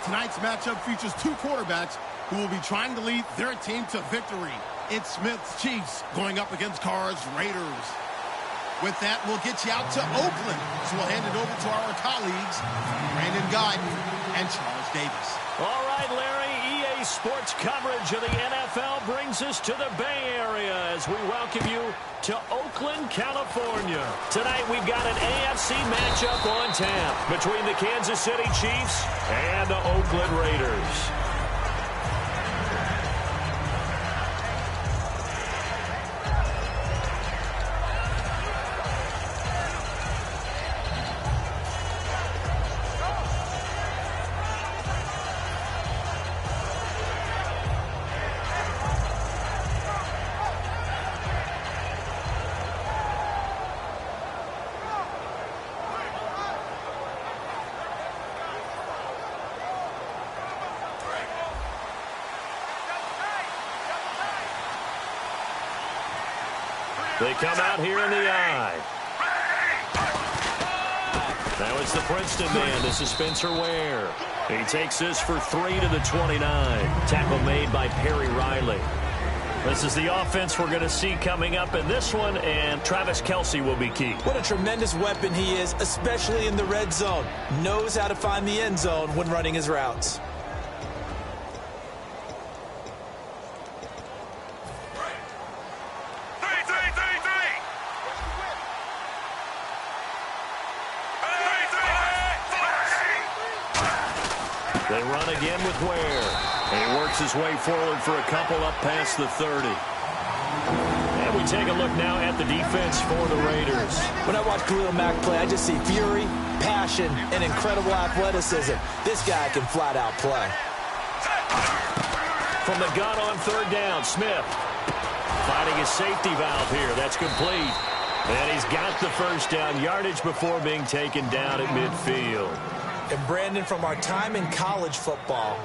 Tonight's matchup features two quarterbacks who will be trying to lead their team to victory. It's Smith's Chiefs going up against Carr's Raiders. With that, we'll get you out to Oakland. So we'll hand it over to our colleagues, Brandon Guyton and Charles Davis. All right, Larry, EA Sports coverage of the NFL brings us to the Bay Area as we welcome you to Oakland, California. Tonight, we've got an AFC matchup on tap between the Kansas City Chiefs and the Oakland Raiders. They come out here in the eye. Now it's the Princeton man. This is Spencer Ware. He takes this for 3 to the 29. Tackle made by Perry Riley. This is the offense we're going to see coming up in this one, and Travis Kelce will be key. What a tremendous weapon he is, especially in the red zone. Knows how to find the end zone when running his routes. They run again with Ware. And he works his way forward for a couple up past the 30. And we take a look now at the defense for the Raiders. When I watch Khalil Mack play, I just see fury, passion, and incredible athleticism. This guy can flat out play. From the gun on third down, Smith finding his safety valve here. That's complete. And he's got the first down yardage before being taken down at midfield. And Brandon, from our time in college football,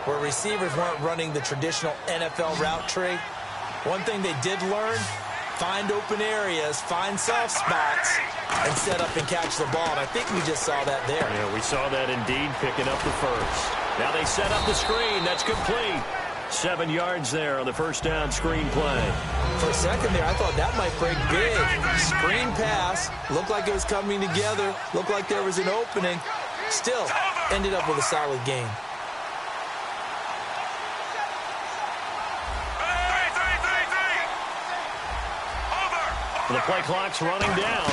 where receivers weren't running the traditional NFL route tree, one thing they did learn, find open areas, find soft spots, and set up and catch the ball. And I think we just saw that there. Yeah, we saw that indeed, picking up the first. Now they set up the screen. That's complete. 7 yards there on the first down screen play. For a second there, I thought that might break big. Screen pass. Looked like it was coming together. Looked like there was an opening. Still ended up with a solid game. The play clock's running down.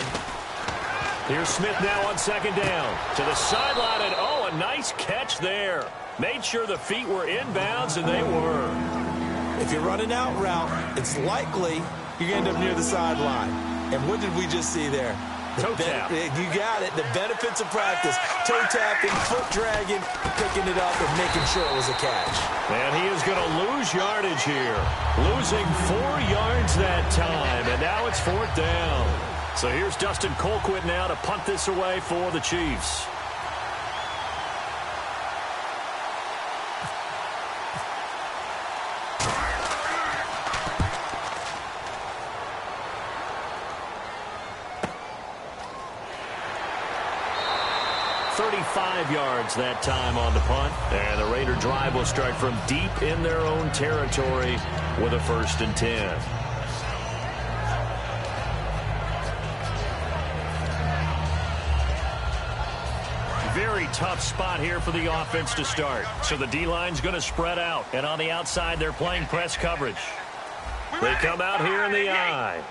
Here's Smith now on second down. To the sideline, and oh, a nice catch there. Made sure the feet were inbounds, and they were. If you're running out route, it's likely you're going to end up near the sideline. And what did we just see there? Toe tap. You got it. The benefits of practice. Toe tapping, foot dragging, picking it up, and making sure it was a catch. And he is going to lose yardage here. Losing 4 yards that time, and now it's fourth down. So here's Dustin Colquitt now to punt this away for the Chiefs. Yards that time on the punt, and the Raider drive will start from deep in their own territory with a 1st and 10. Very tough spot here for the offense to start. So the D-line's going to spread out, and on the outside they're playing press coverage. They come out here in the eye.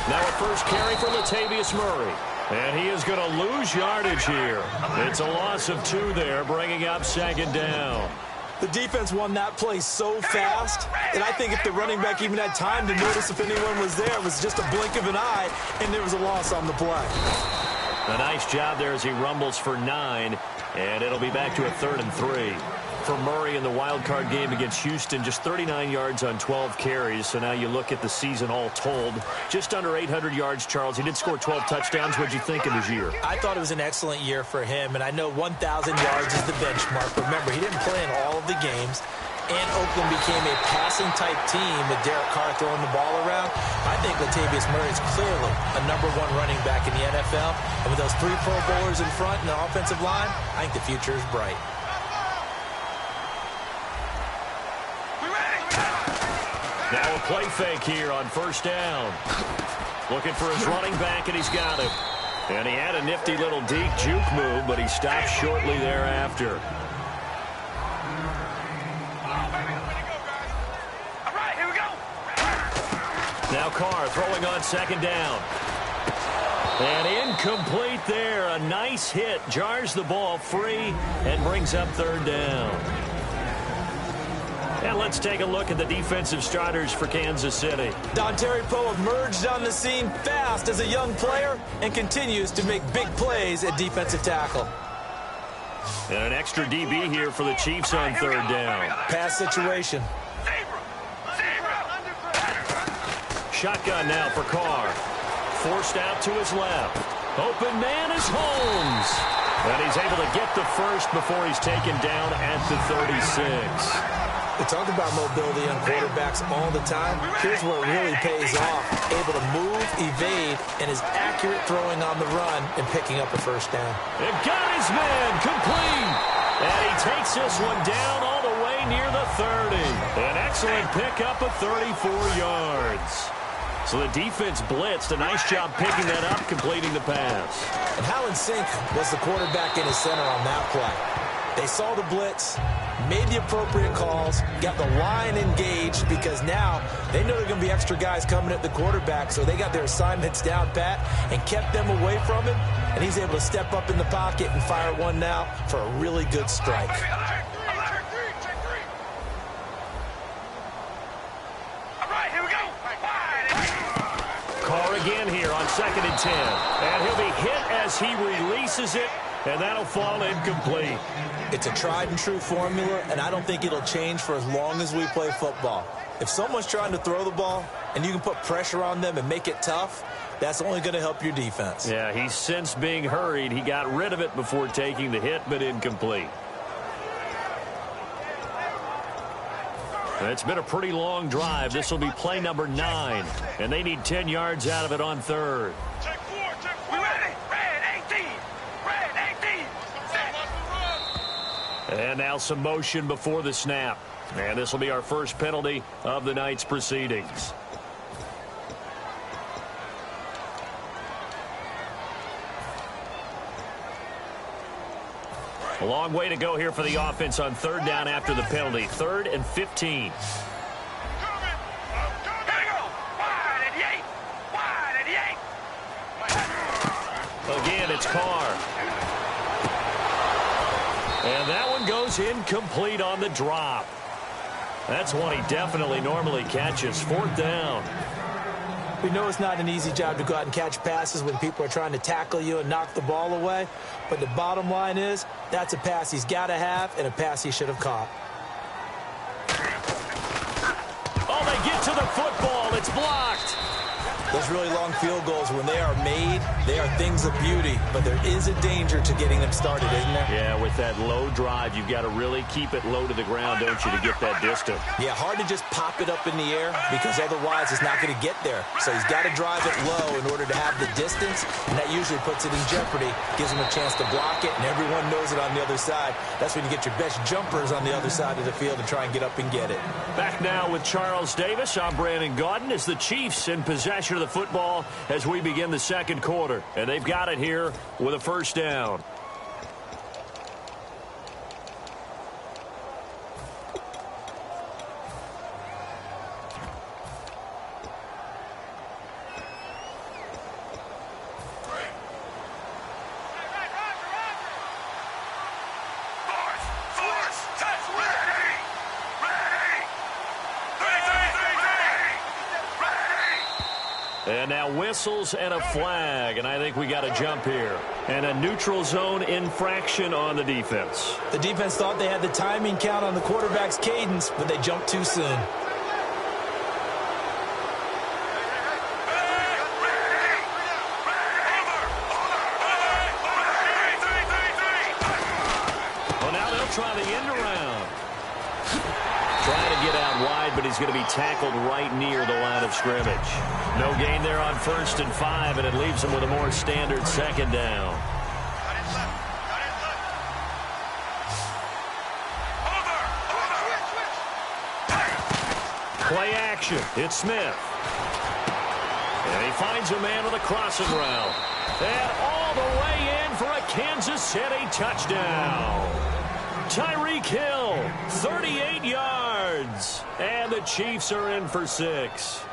Now a first carry for Latavius Murray. And he is going to lose yardage here. It's a loss of 2 there, bringing up second down. The defense won that play so fast, and I think if the running back even had time to notice if anyone was there, it was just a blink of an eye, and there was a loss on the play. A nice job there as he rumbles for 9, and it'll be back to a 3rd and 3. For Murray in the wild card game against Houston, just 39 yards on 12 carries. So now you look at the season all told, just under 800 yards, Charles. He did score 12 touchdowns. What'd you think of his year? I thought it was an excellent year for him, and I know 1,000 yards is the benchmark. Remember, he didn't play in all of the games. and Oakland became a passing-type team with Derek Carr throwing the ball around, I think Latavius Murray is clearly a #1 running back in the NFL. And with those 3 Pro Bowlers in front and the offensive line, I think the future is bright. Now a play fake here on first down. Looking for his running back, and he's got him. And he had a nifty little deep juke move, but he stopped shortly thereafter. Now Carr throwing on second down. And incomplete there. A nice hit. Jars the ball free and brings up third down. And let's take a look at the defensive starters for Kansas City. Dontari Poe emerged on the scene fast as a young player and continues to make big plays at defensive tackle. And an extra DB here for the Chiefs on third down. Pass situation. Shotgun now for Carr. Forced out to his left. Open man is Holmes. And he's able to get the first before he's taken down at the 36. We talk about mobility on quarterbacks all the time. Here's where it really pays off. Able to move, evade, and is accurate throwing on the run and picking up a first down. And got his man complete. And he takes this one down all the way near the 30. An excellent pickup of 34 yards. So the defense blitzed. A nice job picking that up, completing the pass. And how in sync was the quarterback in his center on that play? They saw the blitz, made the appropriate calls, got the line engaged because now they know there are going to be extra guys coming at the quarterback, so they got their assignments down pat and kept them away from him, and he's able to step up in the pocket and fire one now for a really good strike. Carr again here on 2nd and 10. And he'll be hit as he releases it, and that'll fall incomplete. It's a tried-and-true formula, and I don't think it'll change for as long as we play football. If someone's trying to throw the ball and you can put pressure on them and make it tough, that's only going to help your defense. Yeah, he's since being hurried. He got rid of it before taking the hit, but incomplete. It's been a pretty long drive. This will be play number 9, and they need 10 yards out of it on third. Check 4, check 4. We ready? Red 18. Red 18. And now some motion before the snap. And this will be our first penalty of the night's proceedings. A long way to go here for the offense on third down after the penalty. 3rd and 15. Again, it's Carr. And that one goes incomplete on the drop. That's one he definitely normally catches. 4th down. We know it's not an easy job to go out and catch passes when people are trying to tackle you and knock the ball away. But the bottom line is, that's a pass he's got to have and a pass he should have caught. Oh, they get to the football. It's blocked. Those really long field goals, when they are made, they are things of beauty. But there is a danger to getting them started, isn't there? Yeah, with that low drive, you've got to really keep it low to the ground, don't you, to get that distance. Yeah, hard to just pop it up in the air because otherwise it's not going to get there. So he's got to drive it low in order to have the distance, and that usually puts it in jeopardy, gives him a chance to block it, and everyone knows it on the other side. That's when you get your best jumpers on the other side of the field and try and get up and get it. Back now with Charles Davis. I'm Brandon Gaudin. As the Chiefs in possession of the football as we begin the second quarter. And they've got it here with a first down. And now whistles and a flag, and I think we got a jump here. And a neutral zone infraction on the defense. The defense thought they had the timing count on the quarterback's cadence, but they jumped too soon. Well, now they'll try the end around. out wide, but he's going to be tackled right near the line of scrimmage. No gain there on 1st and 5, and it leaves him with a more standard 2nd down. Play action. It's Smith. And he finds a man with a crossing route. And all the way in for a Kansas City touchdown. Tyreek Hill, 38 yards. And the Chiefs are in for 6.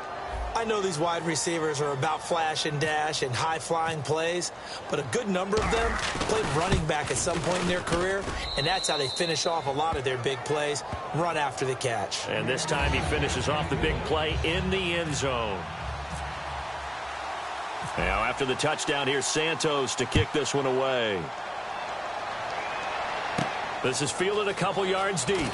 I know these wide receivers are about flash and dash and high-flying plays, but a good number of them played running back at some point in their career, and that's how they finish off a lot of their big plays, run after the catch. And this time he finishes off the big play in the end zone. Now after the touchdown, here's Santos to kick this one away. This is fielded a couple yards deep.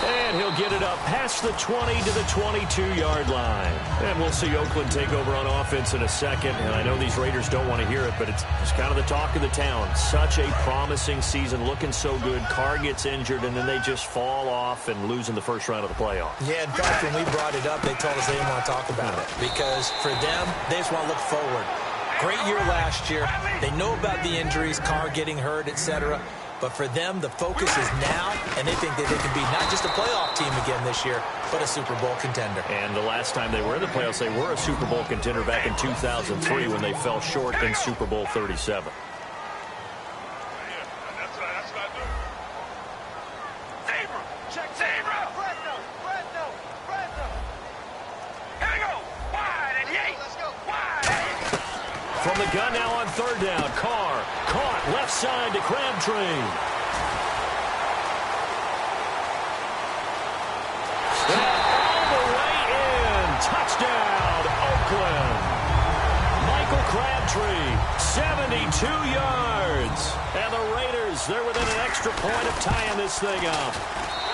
And he'll get it up past the 20 to the 22-yard line. And we'll see Oakland take over on offense in a second. And I know these Raiders don't want to hear it, but it's kind of the talk of the town. Such a promising season, looking so good. Carr gets injured, and then they just fall off and lose in the first round of the playoffs. Yeah, in fact, when we brought it up, they told us they didn't want to talk about it. Because for them, they just want to look forward. Great year last year. They know about the injuries, Carr getting hurt, etc. But for them, the focus is now, and they think that they can be not just a playoff team again this year, but a Super Bowl contender. And the last time they were in the playoffs, they were a Super Bowl contender back in 2003 when they fell short in Super Bowl 37. From the gun now on 3rd down, Carr caught left side to Crabtree. And all the way in, touchdown, Oakland. Michael Crabtree, 72 yards. And the Raiders, they're within an extra point of tying this thing up.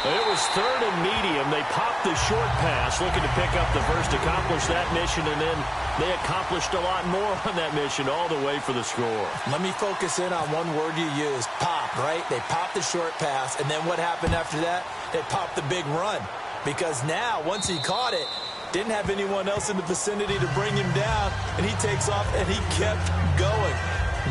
It was 3rd and medium. They popped the short pass, looking to pick up the first, accomplish that mission, and then they accomplished a lot more on that mission all the way for the score. Let me focus in on one word you used, pop, right? They popped the short pass, and then what happened after that? They popped the big run. Because now, once he caught it, didn't have anyone else in the vicinity to bring him down, and he takes off, and he kept going.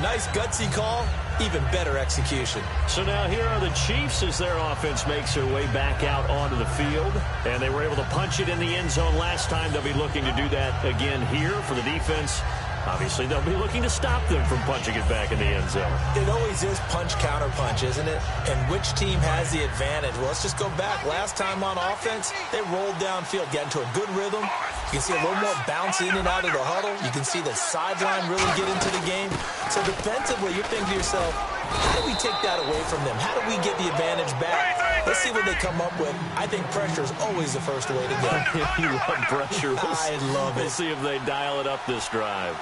Nice gutsy call. Even better execution. So now here are the Chiefs as their offense makes their way back out onto the field. And they were able to punch it in the end zone last time. They'll be looking to do that again here for the defense. Obviously, they'll be looking to stop them from punching it back in the end zone. It always is punch-counter-punch, isn't it? And which team has the advantage? Well, let's just go back. Last time on offense, they rolled downfield, got into a good rhythm. You can see a little more bounce in and out of the huddle. You can see the sideline really get into the game. So defensively, you're thinking to yourself, how do we take that away from them? How do we get the advantage back? Let's see what they come up with. I think pressure is always the first way to go. You love pressure. I love it. We'll see if they dial it up this drive.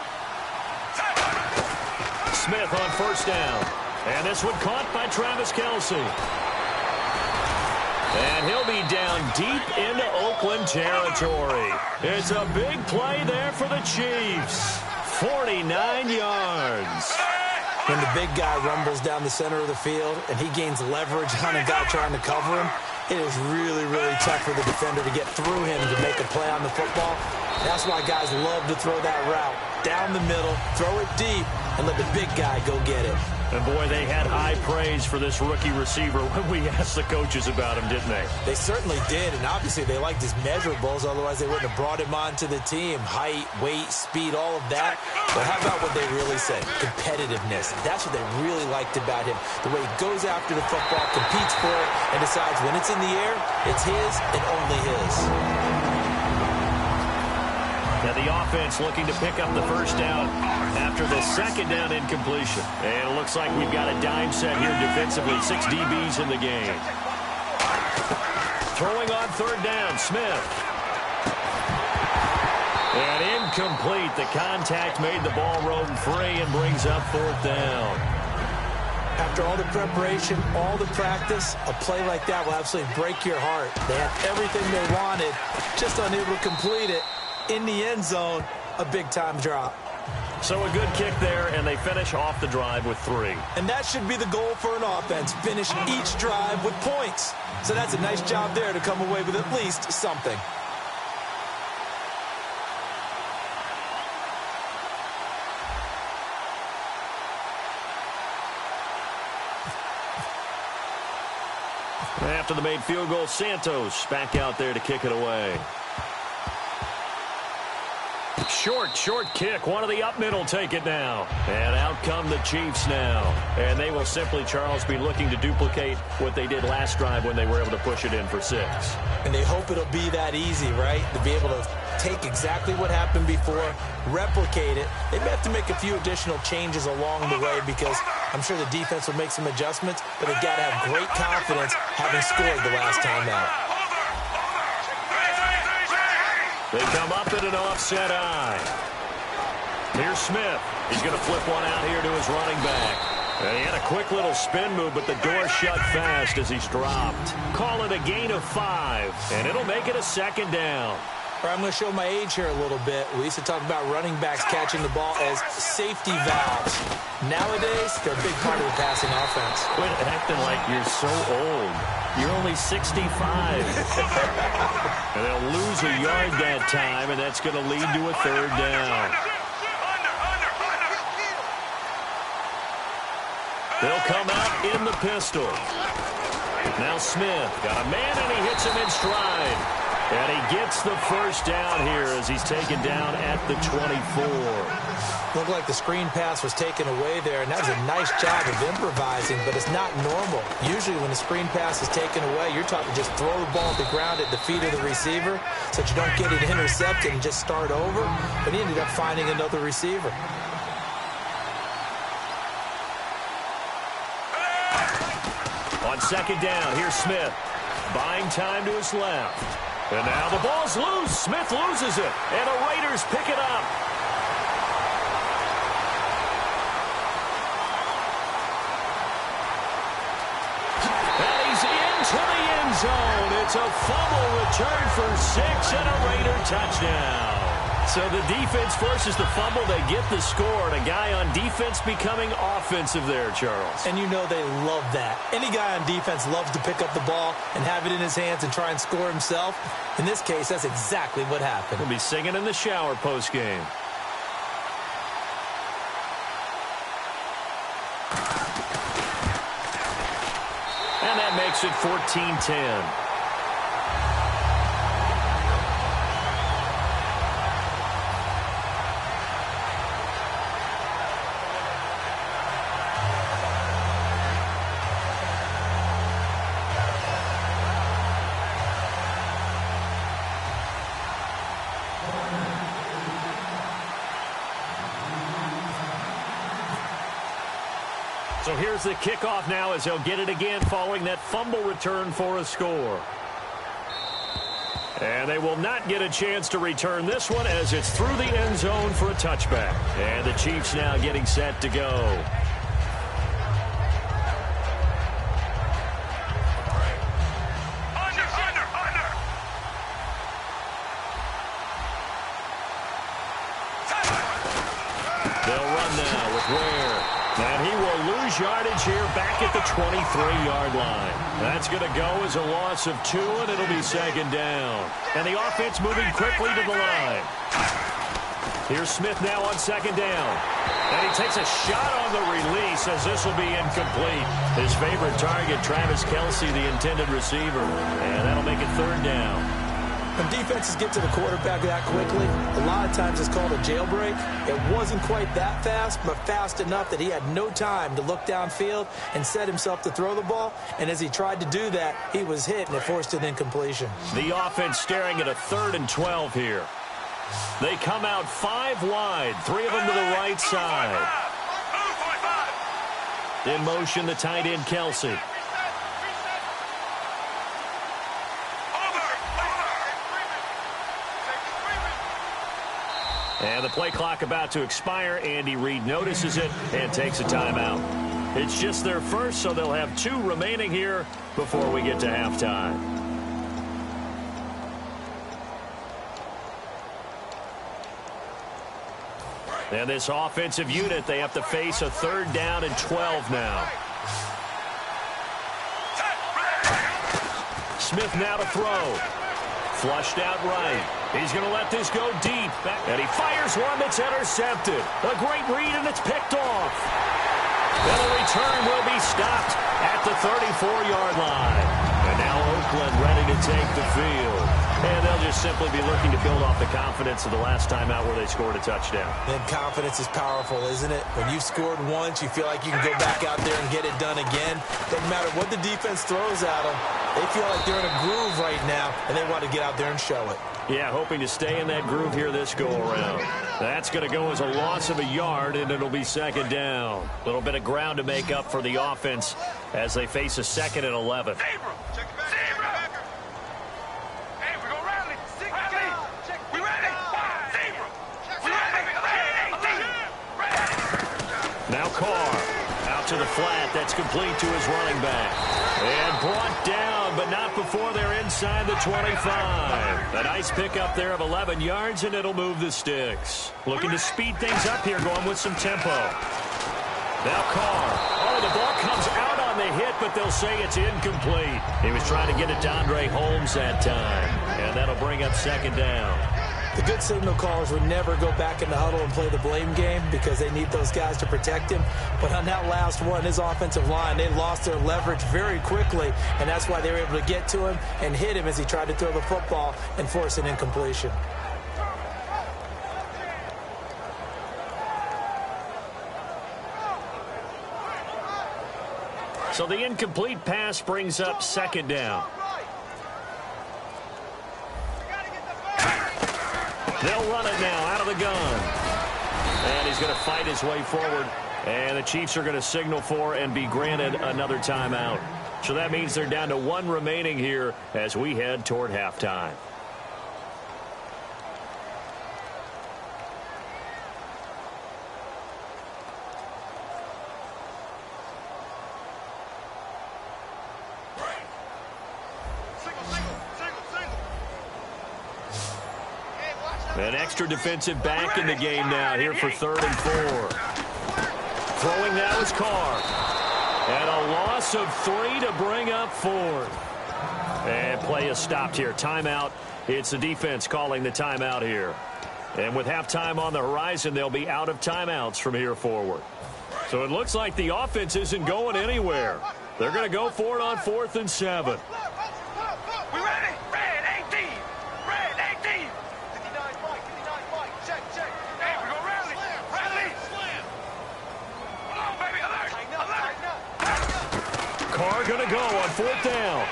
Smith on 1st down. And this one caught by Travis Kelce. And he'll be down deep into Oakland territory. It's a big play there for the Chiefs. 49 yards. When the big guy rumbles down the center of the field and he gains leverage on a guy trying to cover him, it is really, really tough for the defender to get through him to make a play on the football. That's why guys love to throw that route. Down the middle, throw it deep, and let the big guy go get it. And boy, they had high praise for this rookie receiver when we asked the coaches about him, didn't they? They certainly did, and obviously they liked his measurables, otherwise they wouldn't have brought him onto the team. Height, weight, speed, all of that. But how about what they really said? Competitiveness. That's what they really liked about him. The way he goes after the football, competes for it, and decides when it's in the air, it's his and only his. Now the offense looking to pick up the first down after the 2nd down incompletion. And it looks like we've got a dime set here defensively. 6 DBs in the game. Throwing on 3rd down, Smith. And incomplete. The contact made the ball roam free and brings up 4th down. After all the preparation, all the practice, a play like that will absolutely break your heart. They had everything they wanted, just unable to complete it. In the end zone, a big-time drop. So a good kick there, and they finish off the drive with 3. And that should be the goal for an offense, finish each drive with points. So that's a nice job there to come away with at least something. After the made field goal, Santos back out there to kick it away. Short kick. One of the up middle take it now. And out come the Chiefs now. And they will simply, Charles, be looking to duplicate what they did last drive when they were able to push it in for 6. And they hope it'll be that easy, right? To be able to take exactly what happened before, replicate it. They may have to make a few additional changes along the way because I'm sure the defense will make some adjustments, but they've got to have great confidence having scored the last time out. They come up at an offset eye. Here's Smith. He's going to flip one out here to his running back. And he had a quick little spin move, but the door shut fast as he's dropped. Call it a gain of 5, and it'll make it a 2nd down. I'm going to show my age here a little bit. We used to talk about running backs catching the ball as safety valves. Nowadays, they're a big part of the passing offense. Quit acting like you're so old. You're only 65. And they'll lose a yard that time, and that's going to lead to a 3rd down. They'll come out in the pistol. Now Smith got a man, and he hits him in stride. And he gets the 1st down here as he's taken down at the 24. Looked like the screen pass was taken away there, and that was a nice job of improvising, but it's not normal. Usually when the screen pass is taken away, you're taught to just throw the ball at the ground at the feet of the receiver so that you don't get it intercepted and just start over. But he ended up finding another receiver. On 2nd down, here's Smith. Buying time to his left. And now the ball's loose. Smith loses it. And the Raiders pick it up. And he's into the end zone. It's a fumble return for 6 and a Raider touchdown. So the defense forces the fumble. They get the score. And a guy on defense becoming offensive there, Charles. And you know they love that. Any guy on defense loves to pick up the ball and have it in his hands and try and score himself. In this case, that's exactly what happened. He'll be singing in the shower postgame. And that makes it 14-10. So here's the kickoff now as they'll get it again following that fumble return for a score. And they will not get a chance to return this one as it's through the end zone for a touchback. And the Chiefs now getting set to go. They'll run now with Ware. And he will lose yardage here back at the 23-yard line. That's going to go as a loss of 2, and it'll be 2nd down. And the offense moving quickly to the line. Here's Smith now on 2nd down. And he takes a shot on the release as this will be incomplete. His favorite target, Travis Kelce, the intended receiver. And that'll make it 3rd down. When defenses get to the quarterback that quickly, a lot of times it's called a jailbreak. It wasn't quite that fast, but fast enough that he had no time to look downfield and set himself to throw the ball. And as he tried to do that, he was hit, and it forced an incompletion. The offense staring at a 3rd and 12 here. They come out 5 wide, 3 of them to the right side. In motion, the tight end, Kelce. And the play clock about to expire. Andy Reid notices it and takes a timeout. It's just their first, so they'll have 2 remaining here before we get to halftime. And this offensive unit, they have to face a 3rd down and 12 now. Smith now to throw. Flushed out right. He's going to let this go deep. And he fires one that's intercepted. A great read, and it's picked off. And the return will be stopped at the 34-yard line. And now Oakland ready to take the field. And they'll just simply be looking to build off the confidence of the last time out where they scored a touchdown. And confidence is powerful, isn't it? When you've scored once, you feel like you can go back out there and get it done again. Doesn't matter what the defense throws at them. They feel like they're in a groove right now, and they want to get out there and show it. Yeah, hoping to stay in that groove here this go-around. That's going to go as a loss of a yard, and it'll be 2nd down. A little bit of ground to make up for the offense as they face a 2nd and 11. Now Carr out to the flat. That's complete to his running back. And brought down, but not before they're inside the 25. A nice pickup there of 11 yards, and it'll move the sticks. Looking to speed things up here, going with some tempo. Now Carr. Oh, the ball comes out on the hit, but they'll say it's incomplete. He was trying to get it to Andre Holmes that time. And that'll bring up 2nd down. The good signal callers would never go back in the huddle and play the blame game because they need those guys to protect him. But on that last one, his offensive line, they lost their leverage very quickly, and that's why they were able to get to him and hit him as he tried to throw the football and force an incompletion. So the incomplete pass brings up 2nd down. They'll run it now out of the gun. And he's going to fight his way forward. And the Chiefs are going to signal for and be granted another timeout. So that means they're down to 1 remaining here as we head toward halftime. An extra defensive back in the game now here for 3rd and 4. Throwing now is Carr. And a loss of 3 to bring up 4th. And play is stopped here. Timeout. It's the defense calling the timeout here. And with halftime on the horizon, they'll be out of timeouts from here forward. So it looks like the offense isn't going anywhere. They're going to go for it on 4th and 7. We ready? Red 18. Red 18. 59 Mike. 59 Mike. Check. Hey, we go rally. Rally. Slam. Come on, baby. Alert. Carr going to go on 4th down.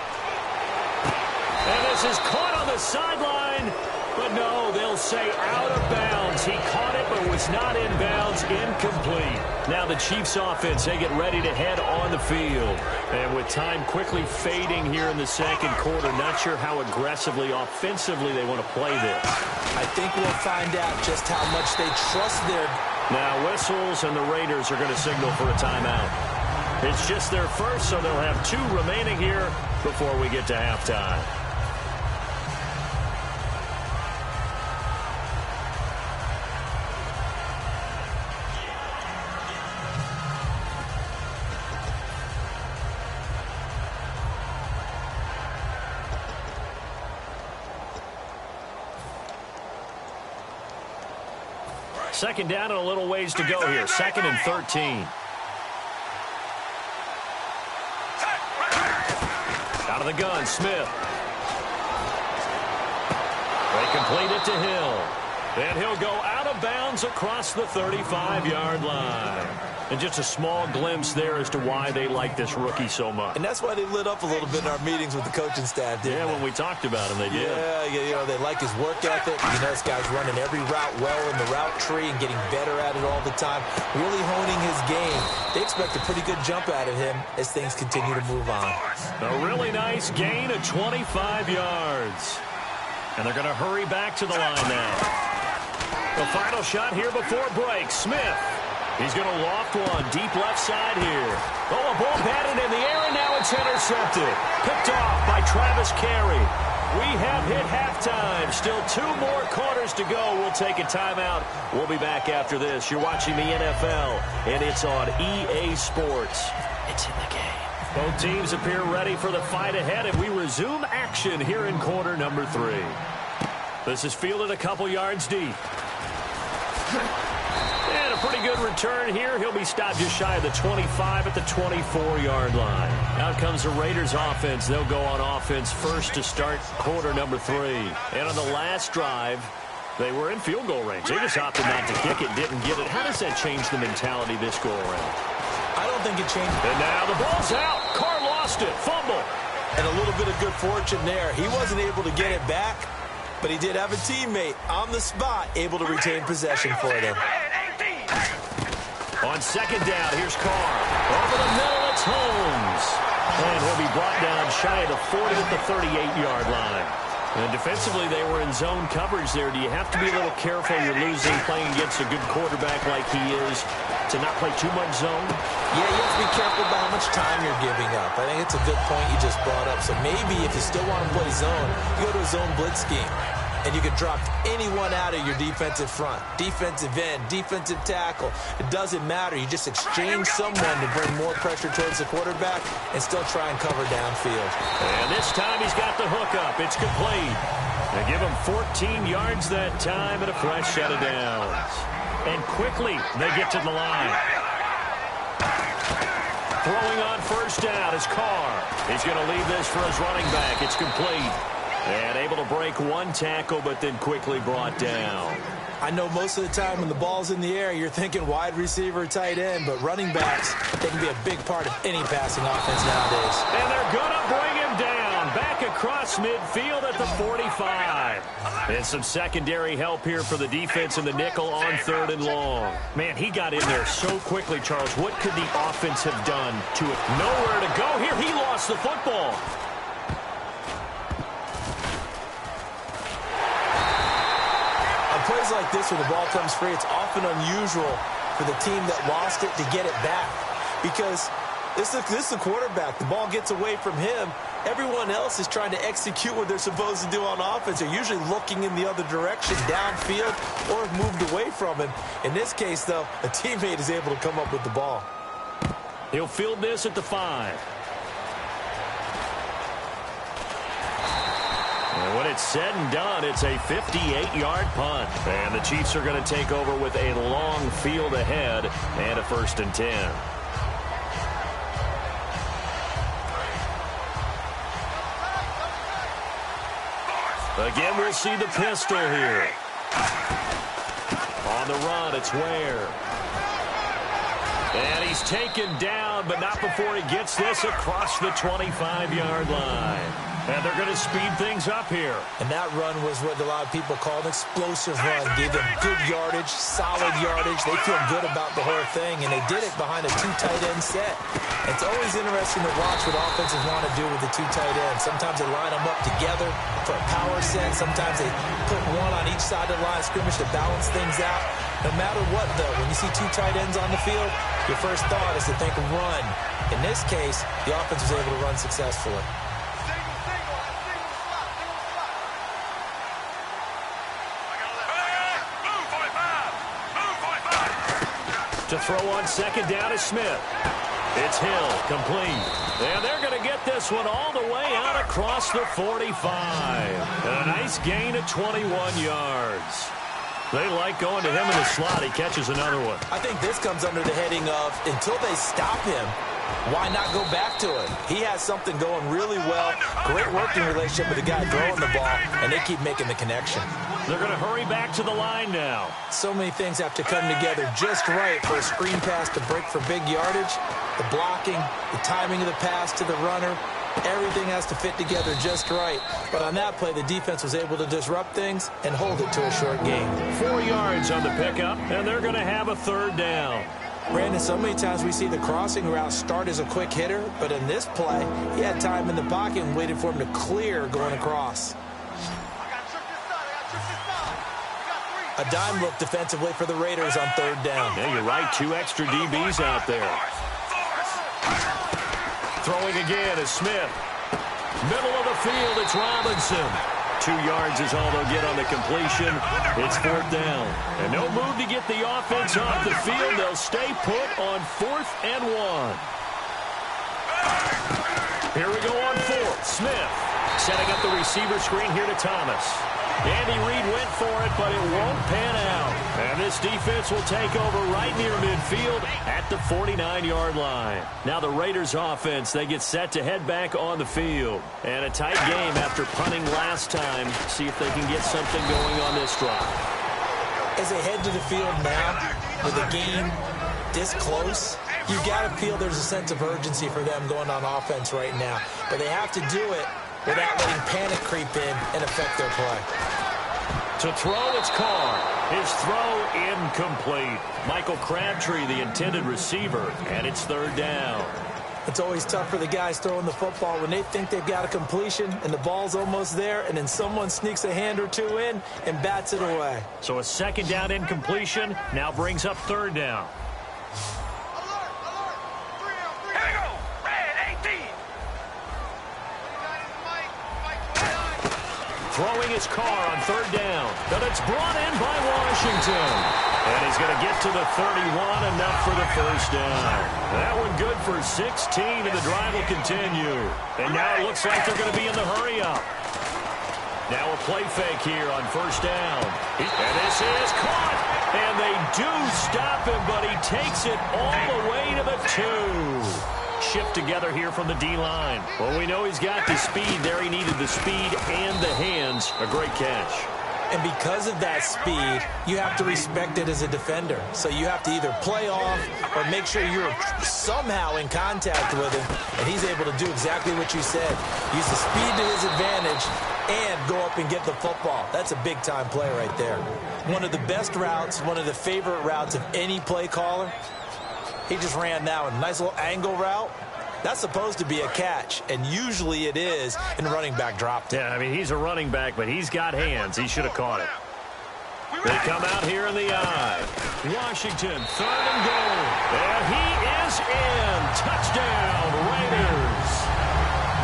And this is caught on the sideline. But no, they'll say out of bounds. He caught it, but was not in bounds. Incomplete. Now the Chiefs offense, they get ready to head on the field. And with time quickly fading here in the 2nd quarter, not sure how aggressively, offensively they want to play this. I think we'll find out just how much they trust their... Now whistles, and the Raiders are going to signal for a timeout. It's just their first, so they'll have 2 remaining here before we get to halftime. Second down and a little ways to go here. 2nd and 13. Out of the gun, Smith. They complete it to Hill. And he'll go out of bounds across the 35-yard line. And just a small glimpse there as to why they like this rookie so much. And that's why they lit up a little bit in our meetings with the coaching staff, didn't they? When we talked about him, they did. Yeah, they like his work ethic. You know, this guy's running every route well in the route tree and getting better at it all the time, really honing his game. They expect a pretty good jump out of him as things continue to move on. A really nice gain of 25 yards. And they're going to hurry back to the line now. The final shot here before break. Smith. He's going to loft one deep left side here. Oh, a ball batted in the air, and now it's intercepted. Picked off by Travis Carey. We have hit halftime. Still 2 more quarters to go. We'll take a timeout. We'll be back after this. You're watching the NFL, and it's on EA Sports. It's in the game. Both teams appear ready for the fight ahead, and we resume action here in quarter number 3. This is fielded a couple yards deep. And a pretty good return here. He'll be stopped just shy of the 25 at the 24-yard line. Out comes the Raiders offense. They'll go on offense first to start quarter number 3. And on the last drive, they were in field goal range. They just opted not to kick it, didn't get it. How does that change the mentality this go around? I don't think it changed. And now the ball's out. Carr lost it. Fumble. And a little bit of good fortune there. He wasn't able to get it back, but he did have a teammate on the spot able to retain possession for them. On second down, here's Carr. Over the middle, it's Holmes. And he'll be brought down shy of the 40 at the 38-yard line. And defensively, they were in zone coverage there. Do you have to be a little careful? You're losing playing against a good quarterback like he is to not play too much zone? Yeah, you have to be careful about how much time you're giving up. I think it's a good point you just brought up. So maybe if you still want to play zone, you go to a zone blitz scheme. And you can drop anyone out of your defensive front. Defensive end, defensive tackle. It doesn't matter. You just exchange someone to bring more pressure towards the quarterback and still try and cover downfield. And this time he's got the hookup. It's complete. They give him 14 yards that time and a fresh set of downs. And quickly they get to the line. Throwing on first down is Carr. He's going to leave this for his running back. It's complete. And able to break one tackle, but then quickly brought down. I know most of the time when the ball's in the air, you're thinking wide receiver, tight end, but running backs, they can be a big part of any passing offense nowadays. And they're going to bring him down, back across midfield at the 45. And some secondary help here for the defense in the nickel on 3rd and long. Man, he got in there so quickly, Charles. What could the offense have done to it? Nowhere to go here. He lost the football. Plays like this when the ball comes free, it's often unusual for the team that lost it to get it back because this is the quarterback. The ball gets away from him. Everyone else is trying to execute what they're supposed to do on offense. They're usually looking in the other direction, downfield, or have moved away from him. In this case, though, a teammate is able to come up with the ball. He'll field this at the 5. And when it's said and done, it's a 58-yard punt. And the Chiefs are going to take over with a long field ahead and a 1st and 10. Again, we'll see the pistol here. On the run, it's Ware. And he's taken down, but not before he gets this across the 25-yard line. And they're going to speed things up here. And that run was what a lot of people call an explosive run. Gave them good yardage, solid yardage. They feel good about the whole thing, and they did it behind a 2 tight end set. It's always interesting to watch what offenses want to do with the 2 tight ends. Sometimes they line them up together for a power set. Sometimes they put one on each side of the line of scrimmage to balance things out. No matter what, though, when you see 2 tight ends on the field, your first thought is to think run. In this case, the offense was able to run successfully. To throw on second down is Smith. It's Hill, complete. And they're going to get this one all the way out across the 45. And a nice gain of 21 yards. They like going to him in the slot. He catches another one. I think this comes under the heading of until they stop him, why not go back to it? He has something going really well. Great working relationship with the guy throwing the ball, and they keep making the connection. They're going to hurry back to the line now. So many things have to come together just right for a screen pass to break for big yardage. The blocking, the timing of the pass to the runner, everything has to fit together just right. But on that play, the defense was able to disrupt things and hold it to a short gain. 4 yards on the pickup, and they're going to have a 3rd down. Brandon, so many times we see the crossing route start as a quick hitter, but in this play, he had time in the pocket and waited for him to clear going across. A dime look defensively for the Raiders on 3rd down. Yeah, you're right. 2 extra DBs out there. Throwing again is Smith. Middle of the field, it's Robinson. 2 yards is all they'll get on the completion. It's 4th down. And no move to get the offense off the field. They'll stay put on 4th and 1. Here we go on 4th. Smith setting up the receiver screen here to Thomas. Andy Reid went for it, but it won't pan out. And this defense will take over right near midfield at the 49-yard line. Now the Raiders offense, they get set to head back on the field. And a tight game after punting last time. See if they can get something going on this drive. As they head to the field now, with the game this close, you got to feel there's a sense of urgency for them going on offense right now. But they have to do it without letting panic creep in and affect their play. To throw, it's Carr. His throw incomplete. Michael Crabtree, the intended receiver, and it's 3rd down. It's always tough for the guys throwing the football when they think they've got a completion and the ball's almost there, and then someone sneaks a hand or two in and bats it away. So a 2nd down incompletion now brings up 3rd down. Throwing his Carr on 3rd down. But it's brought in by Washington. And he's going to get to the 31, enough for the 1st down. That one good for 16, and the drive will continue. And now it looks like they're going to be in the hurry-up. Now a play fake here on 1st down. And this is caught. And they do stop him, but he takes it all the way to the 2. Shift together here from the D-line. Well, we know he's got the speed there. He needed the speed and the hands. A great catch. And because of that speed, you have to respect it as a defender. So you have to either play off or make sure you're somehow in contact with him, and he's able to do exactly what you said. Use the speed to his advantage and go up and get the football. That's a big-time play right there. One of the best routes, one of the favorite routes of any play caller. He just ran that one. Nice little angle route. That's supposed to be a catch, and usually it is, and the running back dropped it. Yeah, I mean, he's a running back, but he's got hands. He should have caught it. They come out here in the eye. Washington, 3rd and goal. And he is in. Touchdown, Raiders.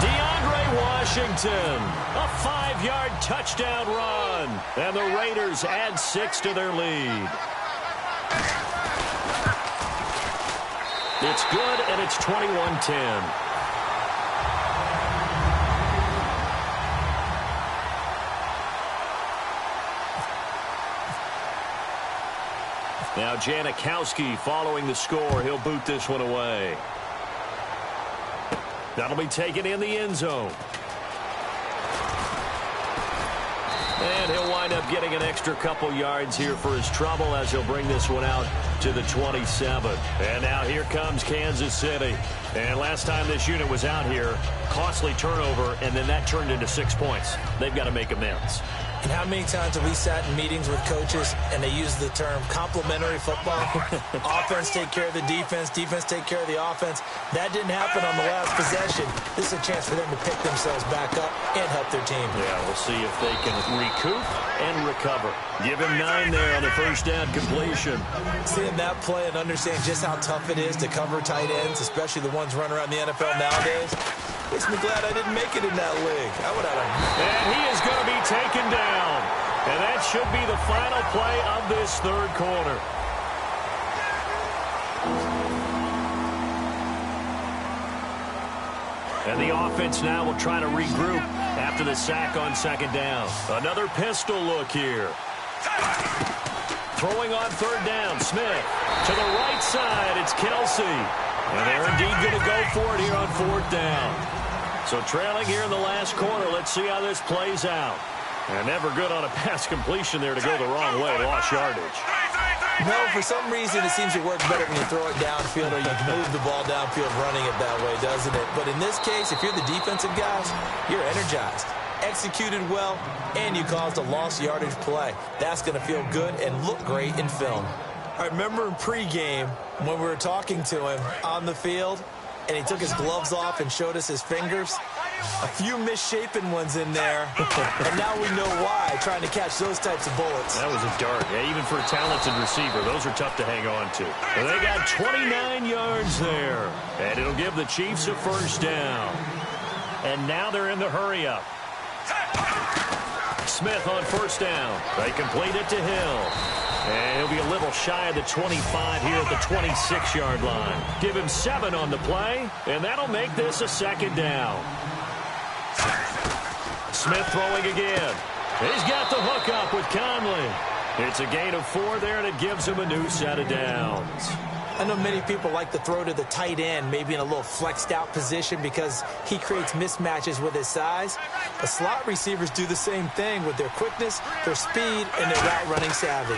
DeAndre Washington, a 5-yard touchdown run. And the Raiders add 6 to their lead. It's good, and it's 21-10. Now Janikowski following the score. He'll boot this one away. That'll be taken in the end zone. And he'll wind up getting an extra couple yards here for his trouble as he'll bring this one out to the 27. And now here comes Kansas City. And last time this unit was out here, costly turnover, and then that turned into 6 points. They've got to make amends. And how many times have we sat in meetings with coaches and they use the term complementary football? Offense take care of the defense, defense take care of the offense. That didn't happen on the last possession. This is a chance for them to pick themselves back up and help their team. Yeah, we'll see if they can recoup and recover. Give him 9 there on the 1st down completion. Seeing that play and understanding just how tough it is to cover tight ends, especially the ones running around the NFL nowadays, makes me glad I didn't make it in that league. I would have. And he is going to be taken down. And that should be the final play of this 3rd quarter. And the offense now will try to regroup after the sack on 2nd down. Another pistol look here. Throwing on 3rd down, Smith. To the right side, it's Kelsey. And they're indeed going to go for it here on 4th down. So trailing here in the last quarter, let's see how this plays out. And never good on a pass completion there to go the wrong way. Lost yardage. No, for some reason it seems to work better when you throw it downfield or you move the ball downfield running it that way, doesn't it? But in this case, if you're the defensive guys, you're energized, executed well, and you caused a lost yardage play. That's going to feel good and look great in film. I remember in pregame when we were talking to him on the field, and he took his gloves off and showed us his fingers. A few misshapen ones in there, and now we know why, trying to catch those types of bullets. That was a dart. Yeah, even for a talented receiver, those are tough to hang on to. And they got 29 yards there, and it'll give the Chiefs a 1st down. And now they're in the hurry-up. Smith on first down. They complete it to Hill. And he'll be a little shy of the 25 here at the 26-yard line. Give him 7 on the play, and that'll make this a second down. Smith throwing again. He's got the hook up with Conley. It's a gain of 4 there, and it gives him a new set of downs. I know many people like to throw to the tight end, maybe in a little flexed out position because he creates mismatches with his size. But slot receivers do the same thing with their quickness, their speed, and their route running savvy.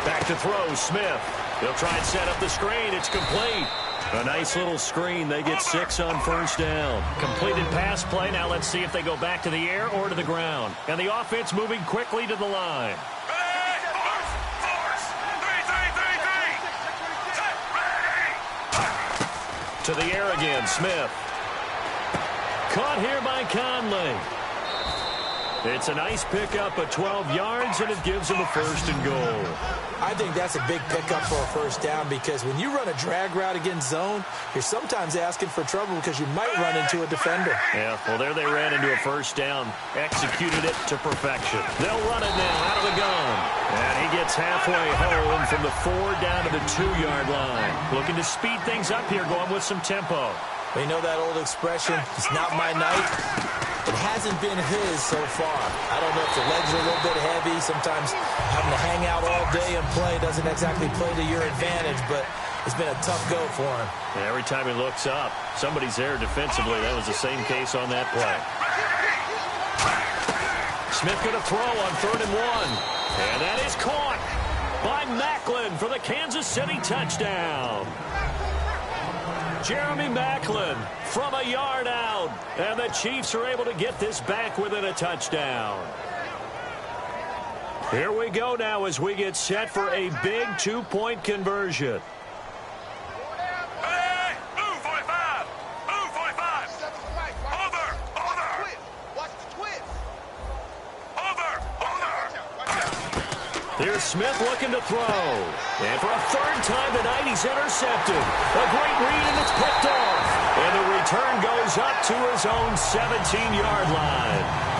Back to throw, Smith. He'll try and set up the screen. It's complete. A nice little screen. They get 6 on first down. Completed pass play. Now let's see if they go back to the air or to the ground. And the offense moving quickly to the line. To the air again, Smith. Caught here by Conley. It's a nice pickup of 12 yards, and it gives him a first and goal. I think that's a big pickup for a first down because when you run a drag route against zone, you're sometimes asking for trouble because you might run into a defender. Yeah, well, there they ran into a first down. Executed it to perfection. They'll run it now out of the gun. And he gets halfway home from the 4 down to the 2-yard line. Looking to speed things up here, going with some tempo. You know that old expression, it's not my night? It hasn't been his so far. I don't know if the legs are a little bit heavy. Sometimes having to hang out all day and play doesn't exactly play to your advantage, but it's been a tough go for him. And every time he looks up, somebody's there defensively. That was the same case on that play. Smith going to throw on 3rd and 1. And that is caught by Macklin for the Kansas City touchdown. Jeremy Macklin from a yard out. And the Chiefs are able to get this back within a touchdown. Here we go now as we get set for a big 2-point conversion. Hey, move 45. Move 45. Over. Here's Smith looking to throw. And for a 3rd time tonight, he's intercepted. A great read, and it's picked off. And the return goes up to his own 17-yard line.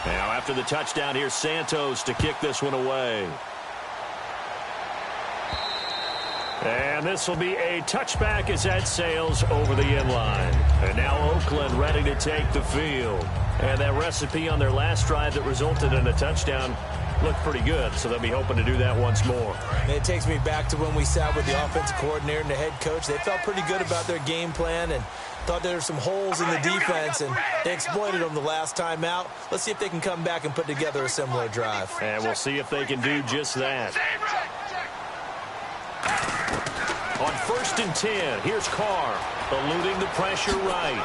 Now, after the touchdown, here's Santos to kick this one away. And this will be a touchback as that sails over the inline. And now Oakland ready to take the field. And that recipe on their last drive that resulted in a touchdown looked pretty good, so they'll be hoping to do that once more. And it takes me back to when we sat with the offensive coordinator and the head coach. They felt pretty good about their game plan and thought there were some holes in the defense, and they exploited them the last time out. Let's see if they can come back and put together a similar drive. And we'll see if they can do just that. On 1st and 10, here's Carr, eluding the pressure right.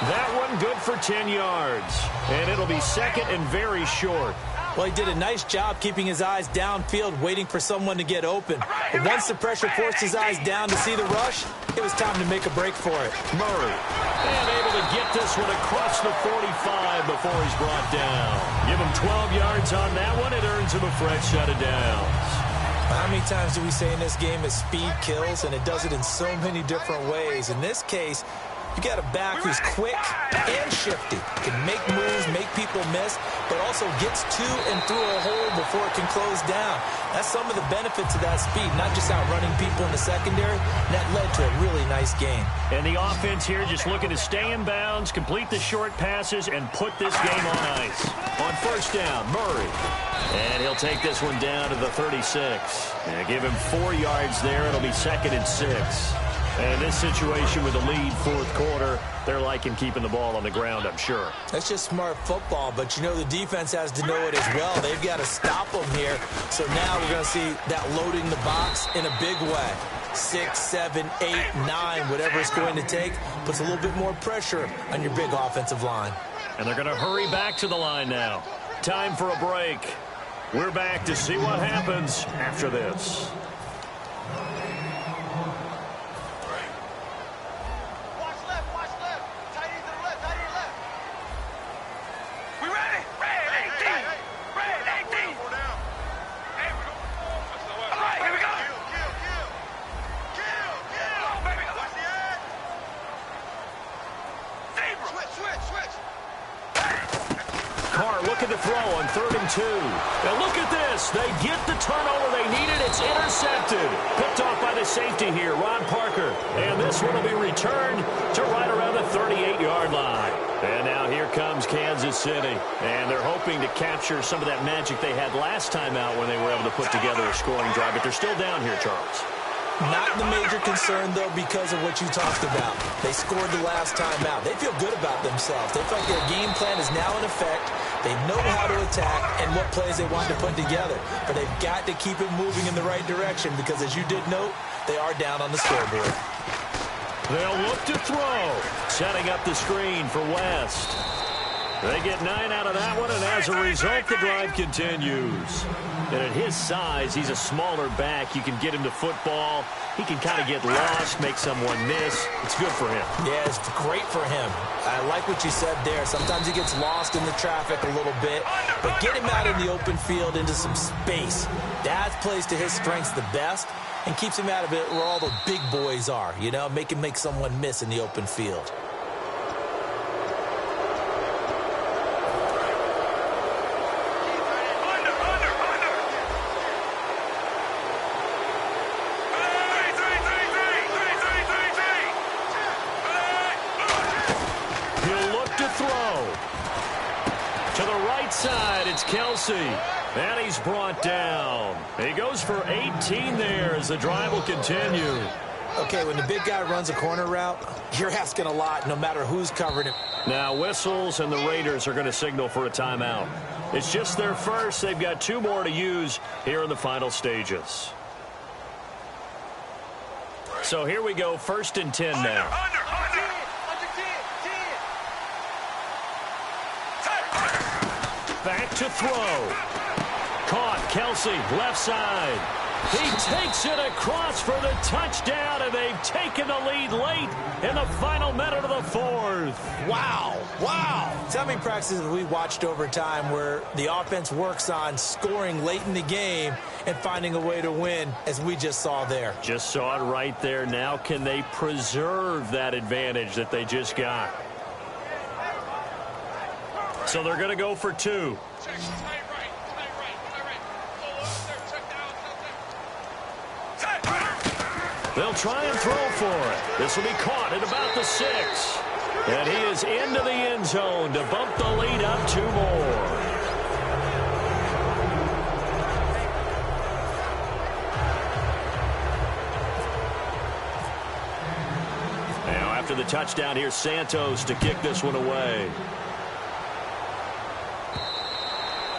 That one good for 10 yards. And it'll be 2nd and very short. Well, he did a nice job keeping his eyes downfield, waiting for someone to get open. But once the pressure forced his eyes down to see the rush, it was time to make a break for it. Murray, and able to get this one across the 45 before he's brought down. Give him 12 yards on that one. It earns him a fresh set of downs. How many times do we say in this game is speed kills, and it does it in so many different ways. In this case, you got a back who's quick and shifty, can make moves, make people miss, but also gets to and through a hole before it can close down. That's some of the benefits of that speed, not just outrunning people in the secondary. That led to a really nice game. And the offense here just looking to stay in bounds, complete the short passes, and put this game on ice. On 1st down, Murray. And he'll take this one down to the 36. And give him 4 yards there. It'll be 2nd and 6. And this situation with the lead 4th quarter, they're liking keeping the ball on the ground, I'm sure. That's just smart football, but you know the defense has to know it as well. They've got to stop them here. So now we're going to see that loading the box in a big way. 6, 7, 8, 9, whatever it's going to take, puts a little bit more pressure on your big offensive line. And they're going to hurry back to the line now. Time for a break. We're back to see what happens after this. to throw on 3rd and 2. Now look at this. They get the turnover they needed. It's intercepted. Picked off by the safety here, Ron Parker. And this one will be returned to right around the 38-yard line. And now here comes Kansas City. And they're hoping to capture some of that magic they had last time out when they were able to put together a scoring drive. But they're still down here, Charles. Not the major concern, though, because of what you talked about. They scored the last time out. They feel good about themselves. They feel like their game plan is now in effect. They know how to attack and what plays they want to put together. But they've got to keep it moving in the right direction because, as you did note, they are down on the scoreboard. They'll look to throw. Setting up the screen for West. They get 9 out of that one, and as a result, the drive continues. And at his size, he's a smaller back. You can get him to football. He can kind of get lost, make someone miss. It's good for him. Yeah, it's great for him. I like what you said there. Sometimes he gets lost in the traffic a little bit, but get him out in the open field into some space. That plays to his strengths the best and keeps him out of it where all the big boys are, you know, make him make someone miss in the open field. Side, it's Kelsey, and he's brought down. He goes for 18 there as the drive will continue. Okay, when the big guy runs a corner route, you're asking a lot no matter who's covering him. Now whistles, and the Raiders are going to signal for a timeout. It's just their first. They've got 2 more to use here in the final stages. So here we go, 1st and 10 now. Back to throw. Caught. Kelsey, left side. He takes it across for the touchdown, and they've taken the lead late in the final minute of the 4th. Wow. Wow. So how many practices have we watched over time where the offense works on scoring late in the game and finding a way to win, as we just saw there? Just saw it right there. Now can they preserve that advantage that they just got? So they're going to go for 2. They'll try and throw for it. This will be caught at about the 6. And he is into the end zone to bump the lead up 2 more. Now after the touchdown, here's Santos to kick this one away.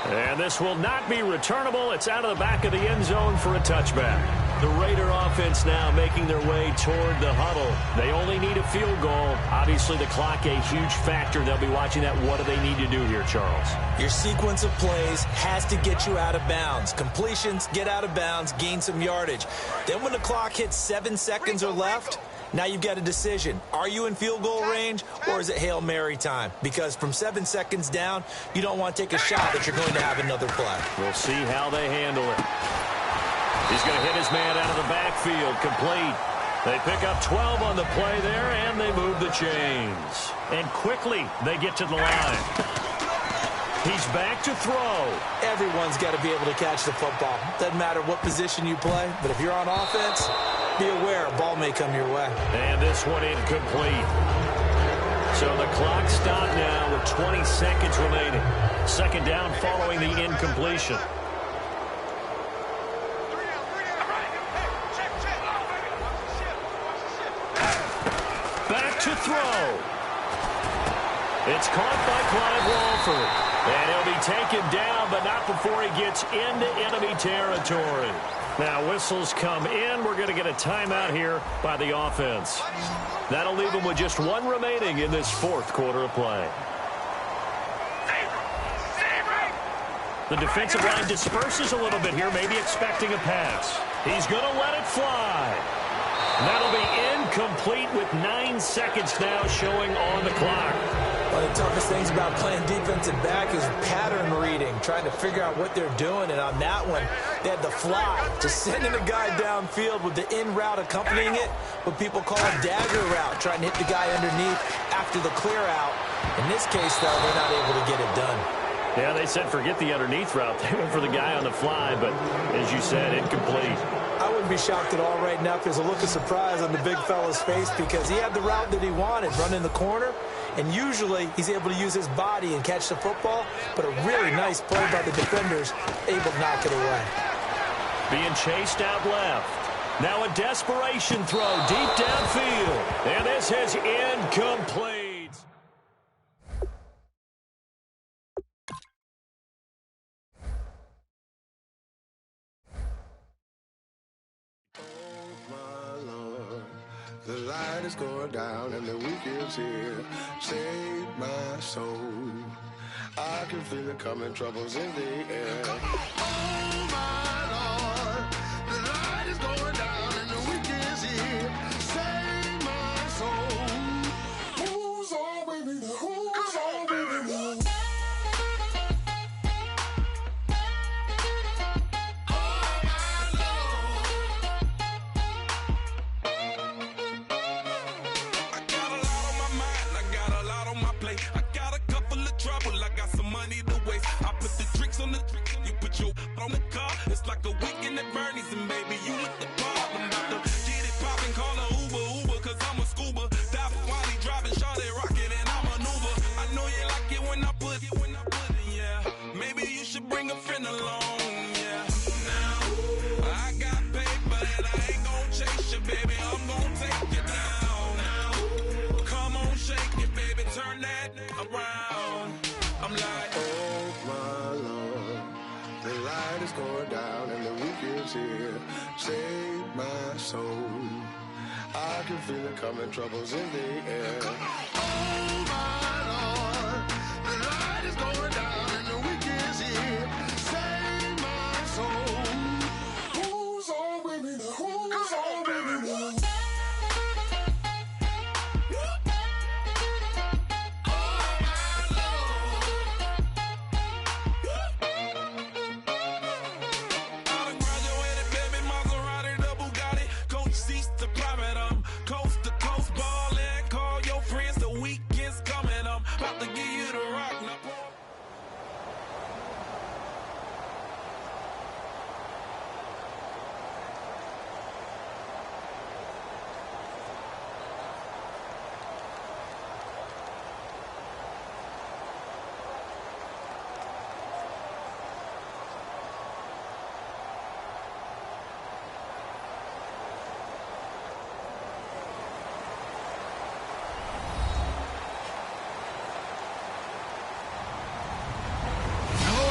And this will not be returnable. It's out of the back of the end zone for a touchback. The Raider offense now making their way toward the huddle. They only need a field goal. Obviously, the clock a huge factor. They'll be watching that. What do they need to do here, Charles? Your sequence of plays has to get you out of bounds. Completions, get out of bounds, gain some yardage. Then when the clock hits 7 seconds or left, now you've got a decision. Are you in field goal range, or is it Hail Mary time? Because from 7 seconds down, you don't want to take a shot that you're going to have another play. We'll see how they handle it. He's going to hit his man out of the backfield, complete. They pick up 12 on the play there, and they move the chains. And quickly, they get to the line. He's back to throw. Everyone's got to be able to catch the football. Doesn't matter what position you play, but if you're on offense, be aware a ball may come your way. And this one incomplete. So the clock stopped now with 20 seconds remaining. 2nd down following the incompletion. Back to throw. It's caught by Clive Walford. And he'll be taken down, but not before he gets into enemy territory. Now whistles come in. We're going to get a timeout here by the offense. That'll leave them with just 1 remaining in this 4th quarter of play. The defensive line disperses a little bit here, maybe expecting a pass. He's going to let it fly. That'll be incomplete with 9 seconds now showing on the clock. One of the toughest things about playing defensive back is pattern reading, trying to figure out what they're doing. And on that one, they had the fly, just sending a guy downfield with the in route accompanying it, what people call a dagger route, trying to hit the guy underneath after the clear out. In this case, though, they're not able to get it done. Yeah, they said forget the underneath route. They went for the guy on the fly, but as you said, incomplete. I wouldn't be shocked at all right now if there's a look of surprise on the big fella's face because he had the route that he wanted, run in the corner, and usually he's able to use his body and catch the football, but a really nice play by the defenders, able to knock it away. Being chased out left. Now a desperation throw deep downfield, and this is incomplete. The light is going down and the weekend's here. Save my soul. I can feel it coming, troubles in the air. Oh my Lord, the light is going down and the weekend's here. Save my soul. Who's on with me? Who's on with me? On the car, it's like a weekend at Bernie's, and baby, you with the problem. About to get it poppin', call a Uber, cause I'm a scuba. Dive while he driving, Shawty rockin', and I maneuver. I know you like it when I put it, yeah. Maybe you should bring a friend along, yeah. Now, I got paper, and I ain't gon' chase you, baby, I'm gon' take you down. Now, come on, shake it, baby, turn that around. I'm like, oh my Lord. The light is going down and the weekend's here. Save my soul. I can feel it coming, troubles in the air. Oh my Lord, the light is going down and the weekend's here. Save my soul. Who's on with me now? Who's on with me now?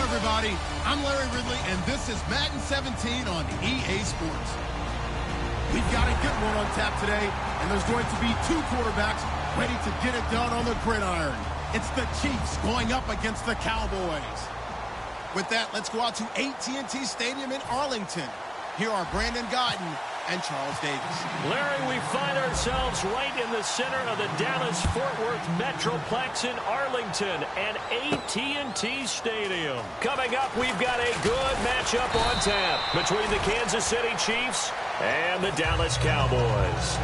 Everybody, I'm Larry Ridley, and this is Madden 17 on EA Sports. We've got a good one on tap today, and there's going to be two quarterbacks ready to get it done on the gridiron. It's the Chiefs going up against the Cowboys. With that, let's go out to AT&T Stadium in Arlington. Here are Brandon Guyton and Charles Davis. Larry, we find ourselves right in the center of the Dallas-Fort Worth Metroplex in Arlington and AT&T Stadium. Coming up, we've got a good matchup on tap between the Kansas City Chiefs and the Dallas Cowboys.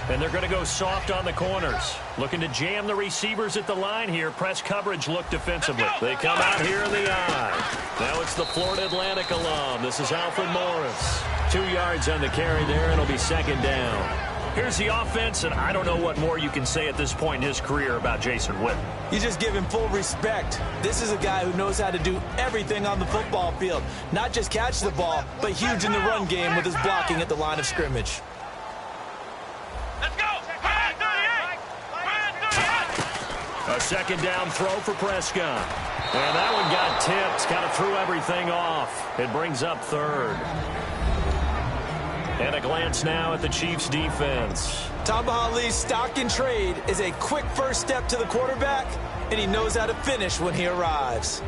And they're going to go soft on the corners. Looking to jam the receivers at the line here. Press coverage look defensively. They come out here in the eye. Now it's the Florida Atlantic alum. This is Alfred Morris. 2 yards on the carry there. It'll be second down. Here's the offense, and I don't know what more you can say at this point in his career about Jason Witten. You just give him full respect. This is a guy who knows how to do everything on the football field. Not just catch the ball, but huge in the run game with his blocking at the line of scrimmage. A second down throw for Prescott. And that one got tipped. Kind of threw everything off. It brings up third. And a glance now at the Chiefs' defense. Tamba Hali's stock and trade is a quick first step to the quarterback, and he knows how to finish when he arrives.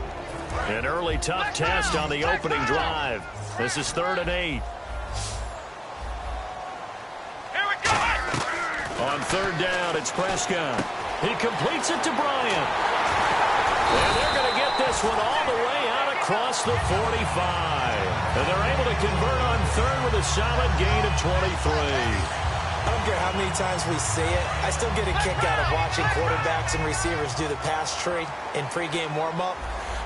An early tough test on the opening drive. This is 3rd and 8. On 3rd down, it's Prescott. He completes it to Bryant. And they're going to get this one all the way out across the 45. And they're able to convert on third with a solid gain of 23. I don't care how many times we see it. I still get a kick out of watching quarterbacks and receivers do the pass tree in pregame warm-up.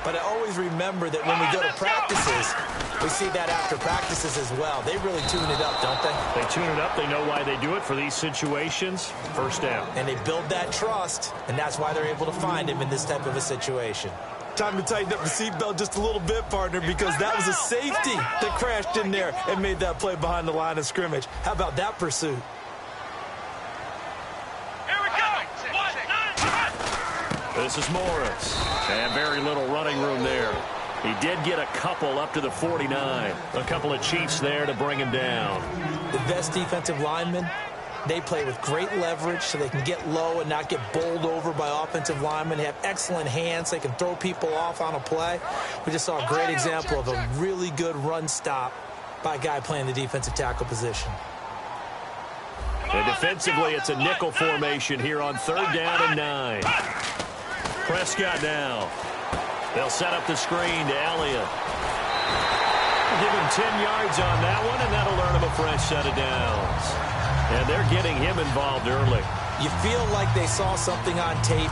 But I always remember that when we go to practices, we see that after practices as well. They really tune it up, don't they? They tune it up. They know why they do it for these situations. First down. And they build that trust, and that's why they're able to find him in this type of a situation. Time to tighten up the seatbelt just a little bit, partner, because that was a safety that crashed in there and made that play behind the line of scrimmage. How about that pursuit? This is Morris. And very little running room there. He did get a couple up to the 49. A couple of Chiefs there to bring him down. The best defensive linemen, they play with great leverage so they can get low and not get bowled over by offensive linemen. They have excellent hands. They can throw people off on a play. We just saw a great example of a really good run stop by a guy playing the defensive tackle position. And defensively, it's a nickel formation here on 3rd down and 9. Prescott now. They'll set up the screen to Elliott. Give him 10 yards on that one, and that'll earn him a fresh set of downs. And they're getting him involved early. You feel like they saw something on tape,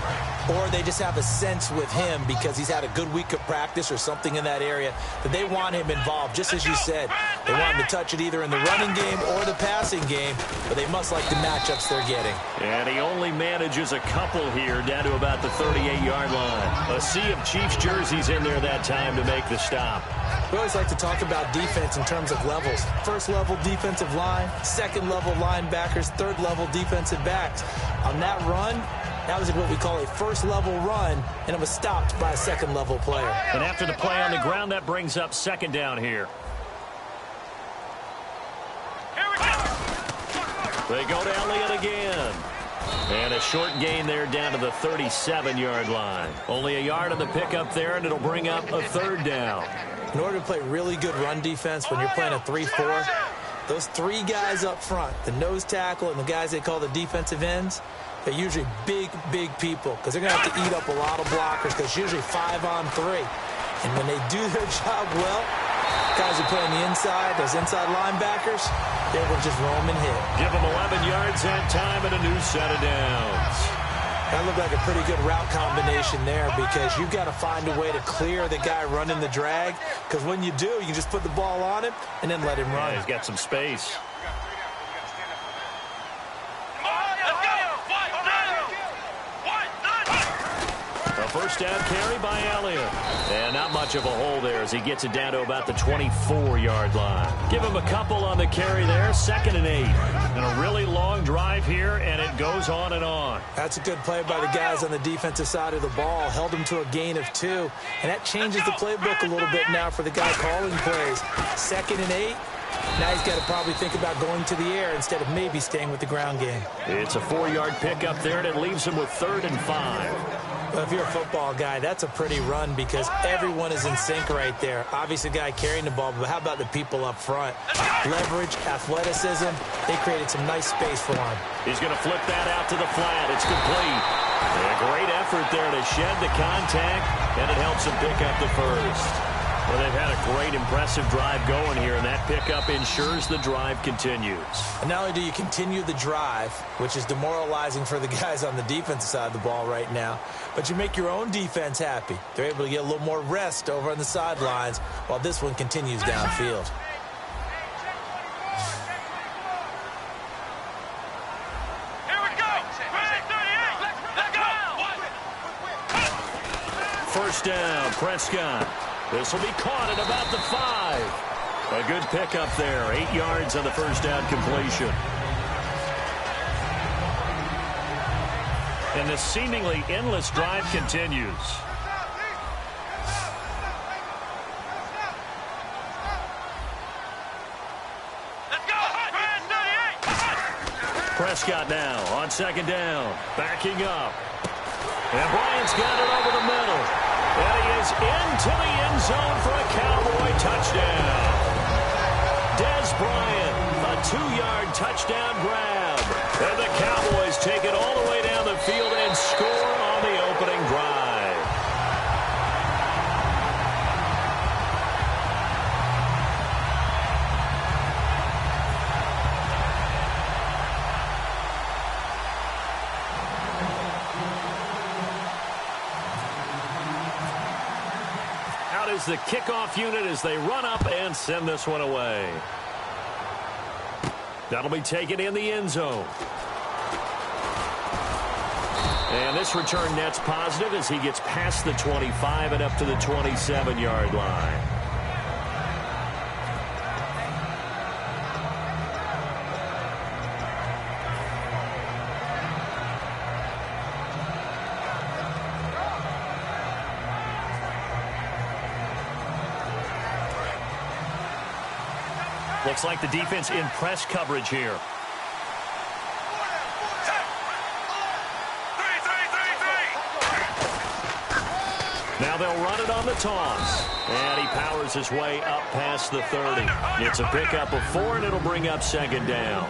or they just have a sense with him because he's had a good week of practice or something in that area that they want him involved, just as you said. They want him to touch it either in the running game or the passing game, but they must like the matchups they're getting. And he only manages a couple here down to about the 38-yard line. A sea of Chiefs jerseys in there that time to make the stop. We always like to talk about defense in terms of levels. First-level defensive line, second-level linebackers, third-level defensive backs. On that run, that was what we call a first-level run, and it was stopped by a second-level player. And after the play on the ground, that brings up 2nd down here. They go to Elliott again. And a short gain there down to the 37-yard line. Only a yard on the pickup there, and it'll bring up a 3rd down. In order to play really good run defense when you're playing a 3-4, those 3 guys up front, the nose tackle and the guys they call the defensive ends, they're usually big, big people because they're going to have to eat up a lot of blockers because it's usually 5-on-3. And when they do their job well, guys who play on the inside, those inside linebackers, they will just roam and hit. Give them 11 yards that time and a new set of downs. That looked like a pretty good route combination there because you've got to find a way to clear the guy running the drag because when you do, you can just put the ball on him and then let him run. Yeah, he's got some space. A first down carry by Elliott. And not much of a hole there as he gets it down to about the 24-yard line. Give him a couple on the carry there. 2nd and 8. And a really long drive here, and it goes on and on. That's a good play by the guys on the defensive side of the ball. Held him to a gain of 2. And that changes the playbook a little bit now for the guy calling plays. 2nd and 8. Now he's got to probably think about going to the air instead of maybe staying with the ground game. It's a 4-yard pickup there, and it leaves him with 3rd and 5. Well, if you're a football guy, that's a pretty run because everyone is in sync right there. Obviously, the guy carrying the ball, but how about the people up front? Leverage, athleticism, they created some nice space for him. He's going to flip that out to the flat. It's complete. And a great effort there to shed the contact, and it helps him pick up the first. Well, they've had a great, impressive drive going here, and that pickup ensures the drive continues. And not only do you continue the drive, which is demoralizing for the guys on the defensive side of the ball right now, but you make your own defense happy. They're able to get a little more rest over on the sidelines while this one continues downfield. Here we go. Let's go. First down, Prescott. This will be caught at about the 5. A good pickup there. 8 yards on the first down completion. And the seemingly endless drive continues. Let's go. Prescott now on 2nd down. Backing up. And Bryant's got it over the middle. And he is into the end zone for a Cowboy touchdown. Des Bryant, a 2-yard touchdown grab. And the Cowboys take it all the way down the field and score on the opening drive. is the kickoff unit as they run up and send this one away. That'll be taken in the end zone. And this return net's positive as he gets past the 25 and up to the 27-yard line. Looks like the defense in press coverage here. Now they'll run it on the toss. And he powers his way up past the 30. It's a pickup of 4, and it'll bring up second down.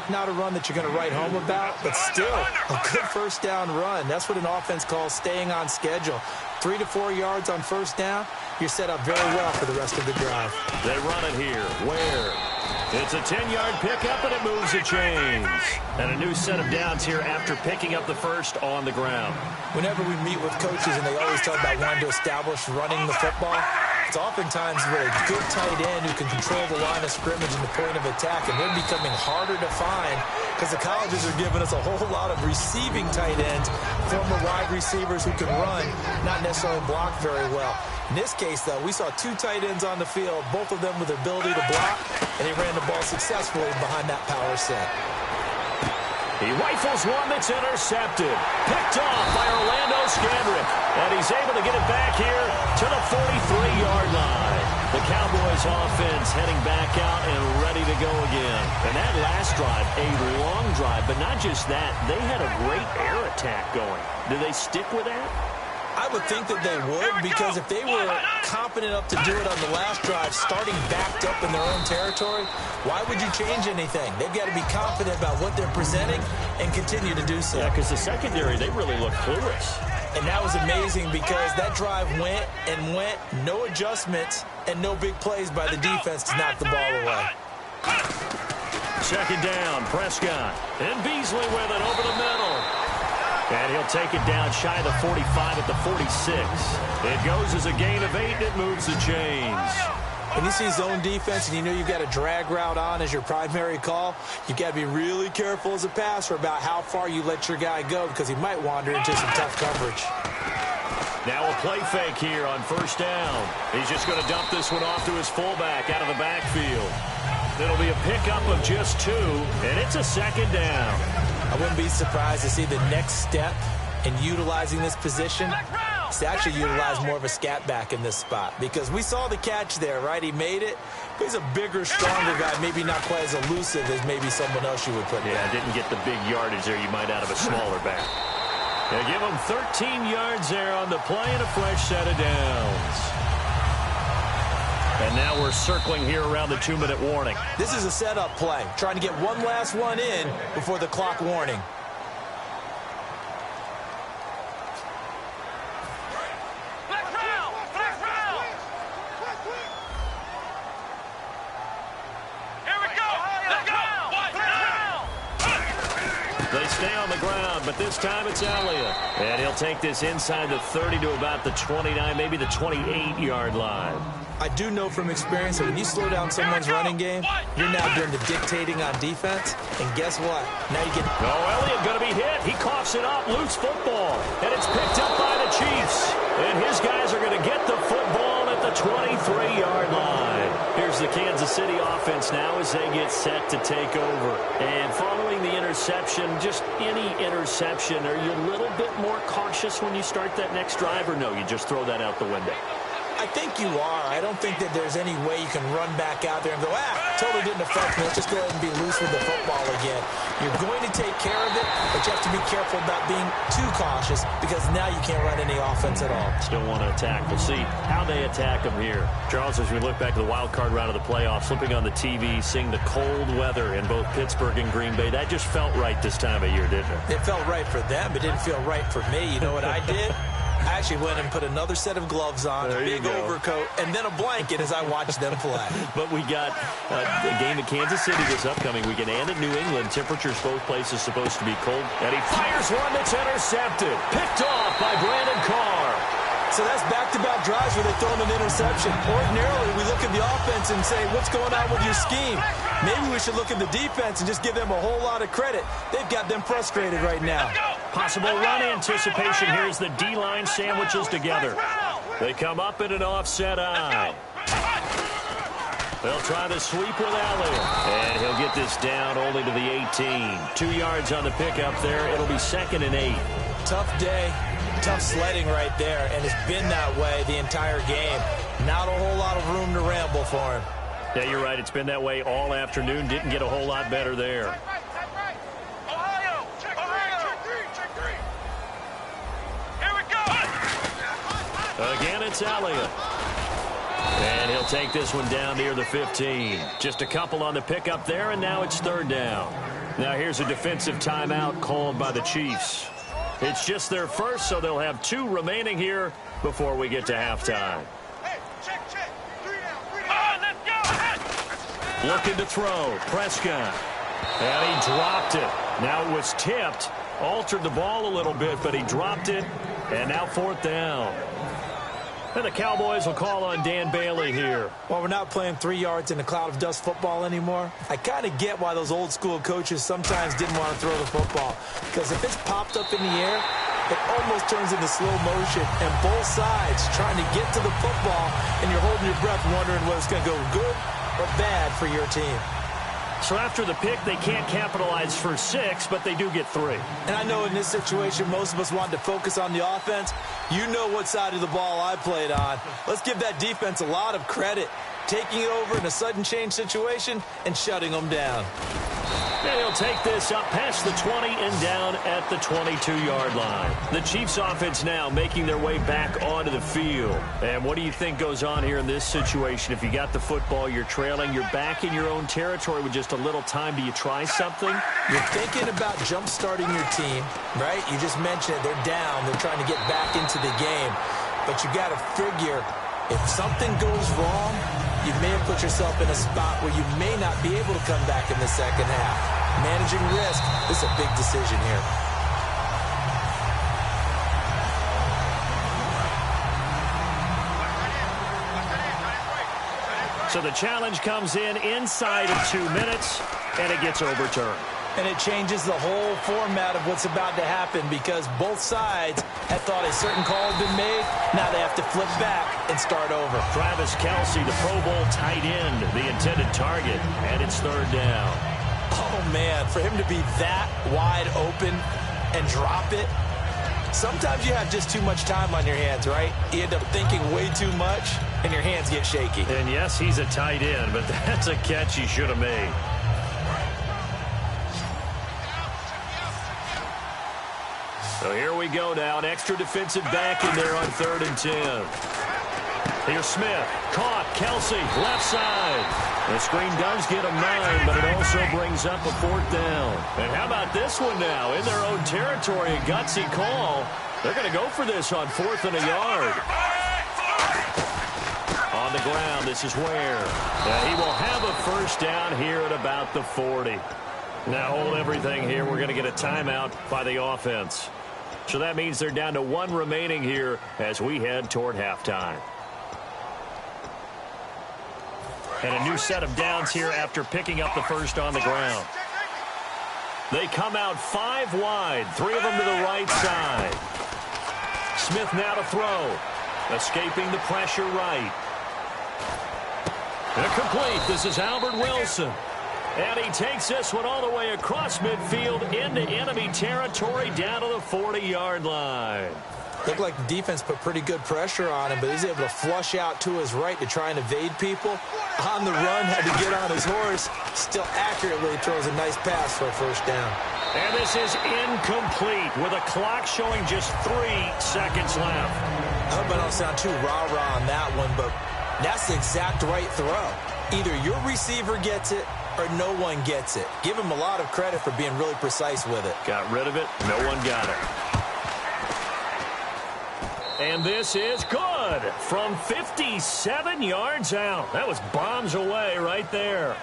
Not a run that you're going to write home about, but still a good first down run. That's what an offense calls staying on schedule. 3 to 4 yards on first down, you're set up very well for the rest of the drive. They run it here. Where? It's a 10-yard pickup, and it moves the chains. And a new set of downs here after picking up the first on the ground. Whenever we meet with coaches and they always talk about wanting to establish running the football, it's oftentimes with a good tight end who can control the line of scrimmage and the point of attack, and they're becoming harder to find because the colleges are giving us a whole lot of receiving tight ends, former wide receivers who can run, not necessarily block very well. In this case, though, we saw 2 tight ends on the field, both of them with the ability to block, and they ran the ball successfully behind that power set. He rifles one that's intercepted. Picked off by Orlando Scandrick. And he's able to get it back here to the 43-yard line. The Cowboys offense heading back out and ready to go again. And that last drive, a long drive, but not just that. They had a great air attack going. Do they stick with that? I would think that they would, because if they were confident enough to do it on the last drive, starting backed up in their own territory, why would you change anything? They've got to be confident about what they're presenting and continue to do so. Yeah, because the secondary, they really look clueless. And that was amazing because that drive went and went, no adjustments, and no big plays by the defense to knock the ball away. Second down, Prescott. And Beasley with it over the middle. And he'll take it down shy of the 45 at the 46. It goes as a gain of 8, and it moves the chains. When you see zone defense and you know you've got a drag route on as your primary call, you've got to be really careful as a passer about how far you let your guy go because he might wander into some tough coverage. Now a play fake here on first down. He's just going to dump this one off to his fullback out of the backfield. It'll be a pickup of just 2, and it's a second down. I wouldn't be surprised to see the next step in utilizing this position is to actually utilize more of a scat back in this spot, because we saw the catch there, right? He made it. He's a bigger, stronger guy, maybe not quite as elusive as maybe someone else you would put there. Yeah, didn't get the big yardage there you might out of a smaller back. They give him 13 yards there on the play and a fresh set of downs. And now we're circling here around the 2-minute warning. This is a setup play, trying to get one last one in before the clock warning. They stay on the ground, but this time it's Elliott. And he'll take this inside the 30 to about the 29, maybe the 28-yard line. I do know from experience that when you slow down someone's running game, you're now doing the dictating on defense. And guess what? Now you get... Oh, Elliott going to be hit. He coughs it up. Loose football. And it's picked up by the Chiefs. And his guys are going to get the football at the 23-yard line. Here's the Kansas City offense now as they get set to take over. And following the interception, just any interception, are you a little bit more cautious when you start that next drive, or no, you just throw that out the window? I think you are. I don't think that there's any way you can run back out there and go, totally didn't affect me. Let's just go ahead and be loose with the football again. You're going to take care of it, but you have to be careful about being too cautious because now you can't run any offense at all. Still want to attack. We'll see how they attack them here. Charles, as we look back to the wild card round of the playoffs, flipping on the TV, seeing the cold weather in both Pittsburgh and Green Bay, that just felt right this time of year, didn't it? It felt right for them. It didn't feel right for me. You know what I did? I actually went and put another set of gloves on, a big overcoat, and then a blanket as I watched them play. But we got a game at Kansas City this upcoming weekend and at New England. Temperatures both places supposed to be cold. And he fires one that's intercepted. Picked off by Brandon Carr. So that's back-to-back drives where they've thrown an interception. Ordinarily, we look at the offense and say, what's going on with your scheme? Maybe we should look at the defense and just give them a whole lot of credit. They've got them frustrated right now. Possible run anticipation. Here's the D-line sandwiches together. They come up in an offset eye. They'll try the sweep with Elliott. And he'll get this down only to the 18. 2 yards on the pickup there. It'll be 2nd and 8. Tough day. Tough sledding right there, and it's been that way the entire game. Not a whole lot of room to ramble for him. Yeah, you're right. It's been that way all afternoon. Didn't get a whole lot better there. Ohio! Check three! Here we go! Again, it's Elliott. And he'll take this one down near the 15. Just a couple on the pickup there, and now it's 3rd down. Now here's a defensive timeout called by the Chiefs. It's just their first, so they'll have 2 remaining here before we get to halftime. Hey, check. 3 down. Let's go. Looking to throw. Prescott. And he dropped it. Now it was tipped. Altered the ball a little bit, but he dropped it. And now 4th down. And the Cowboys will call on Dan Bailey here. Well, we're not playing 3 yards in a cloud of dust football anymore. I kind of get why those old school coaches sometimes didn't want to throw the football. Because if it's popped up in the air, it almost turns into slow motion. And both sides trying to get to the football, and you're holding your breath wondering whether it's going to go good or bad for your team. So after the pick, they can't capitalize for 6, but they do get 3. And I know in this situation, most of us wanted to focus on the offense. You know what side of the ball I played on. Let's give that defense a lot of credit. Taking it over in a sudden change situation and shutting them down. And he'll take this up past the 20 and down at the 22-yard line. The Chiefs offense now making their way back onto the field. And what do you think goes on here in this situation? If you got the football, you're trailing, you're back in your own territory with just a little time. Do you try something? You're thinking about jump-starting your team, right? You just mentioned it. They're down. They're trying to get back into the game. But you got to figure if something goes wrong, you may have put yourself in a spot where you may not be able to come back in the second half. Managing risk, this is a big decision here. So the challenge comes in inside of 2 minutes, and it gets overturned. And it changes the whole format of what's about to happen because both sides had thought a certain call had been made. Now they have to flip back and start over. Travis Kelce, the Pro Bowl tight end, the intended target, and it's 3rd down. Oh, man, for him to be that wide open and drop it. Sometimes you have just too much time on your hands, right? You end up thinking way too much, and your hands get shaky. And, yes, he's a tight end, but that's a catch he should have made. So here we go now. An extra defensive back in there on 3rd and 10. Here's Smith. Caught. Kelce. Left side. The screen does get a 9, but it also brings up a 4th down. And how about this one now? In their own territory, a gutsy call. They're going to go for this on 4th and a yard. On the ground, this is Ware. And he will have a 1st down here at about the 40. Now hold everything here. We're going to get a timeout by the offense. So that means they're down to 1 remaining here as we head toward halftime. And a new set of downs here after picking up the 1st on the ground. They come out 5 wide, 3 of them to the right side. Smith now to throw. Escaping the pressure right. Incomplete. This is Albert Wilson. And he takes this one all the way across midfield into enemy territory down to the 40-yard line. Looked like the defense put pretty good pressure on him, but he's able to flush out to his right to try and evade people. On the run, had to get on his horse. Still accurately throws a nice pass for a 1st down. And this is incomplete with a clock showing just 3 seconds left. I hope I don't sound too rah-rah on that one, but that's the exact right throw. Either your receiver gets it or no one gets it. Give him a lot of credit for being really precise with it. Got rid of it. No one got it. And this is good from 57 yards out. That was bombs away right there.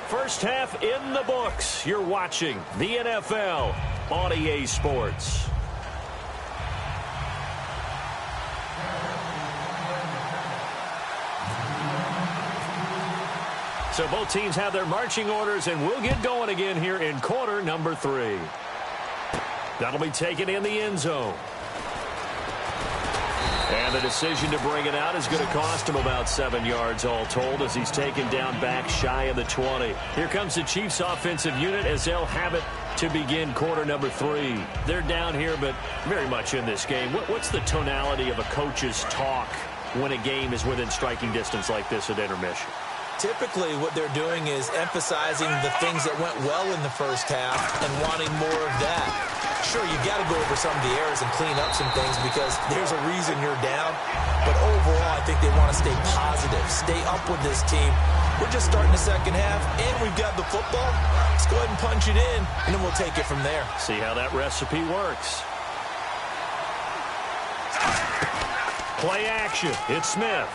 First half in the books. You're watching the NFL on EA Sports. So both teams have their marching orders, and we'll get going again here in quarter number 3. That'll be taken in the end zone. And the decision to bring it out is going to cost him about 7 yards all told as he's taken down back shy of the 20. Here comes the Chiefs offensive unit as they'll have it to begin quarter number 3. They're down here, but very much in this game. What's the tonality of a coach's talk when a game is within striking distance like this at intermission? Typically, what they're doing is emphasizing the things that went well in the first half and wanting more of that. Sure, you've got to go over some of the errors and clean up some things because there's a reason you're down. But overall, I think they want to stay positive, stay up with this team. We're just starting the second half, and we've got the football. Let's go ahead and punch it in, and then we'll take it from there. See how that recipe works. Play action. It's Smith.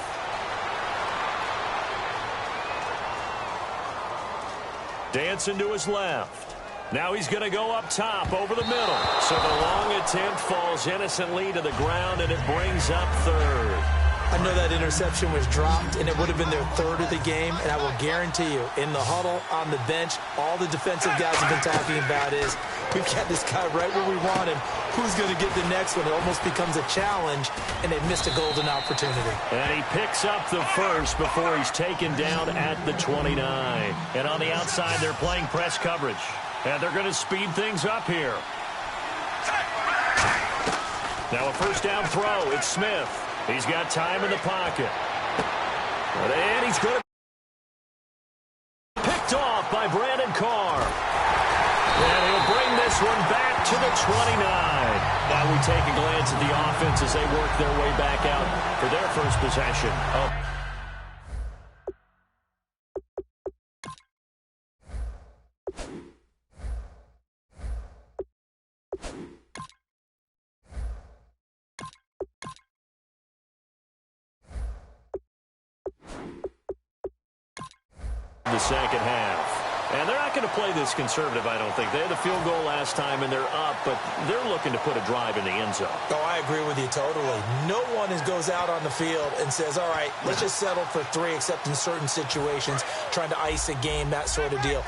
Dancing to his left. Now he's going to go up top over the middle. So the long attempt falls innocently to the ground, and it brings up third. I know that interception was dropped, and it would have been their third of the game, and I will guarantee you, in the huddle, on the bench, all the defensive guys have been talking about is, we've got this guy right where we want him. Who's going to get the next one? It almost becomes a challenge, and they've missed a golden opportunity. And he picks up the first before he's taken down at the 29. And on the outside, they're playing press coverage. And they're going to speed things up here. Now a first down throw. It's Smith. He's got time in the pocket. And he's going to be picked off by Brandon Carr. And he'll bring this one back to the 29. Now we take a glance at the offense as they work their way back out for their first possession. The second half. And they're not going to play this conservative, I don't think. They had the field goal last time, and they're up, but they're looking to put a drive in the end zone. Oh, I agree with you totally. No one goes out on the field and says, all right, let's just settle for 3, except in certain situations, trying to ice a game, that sort of deal.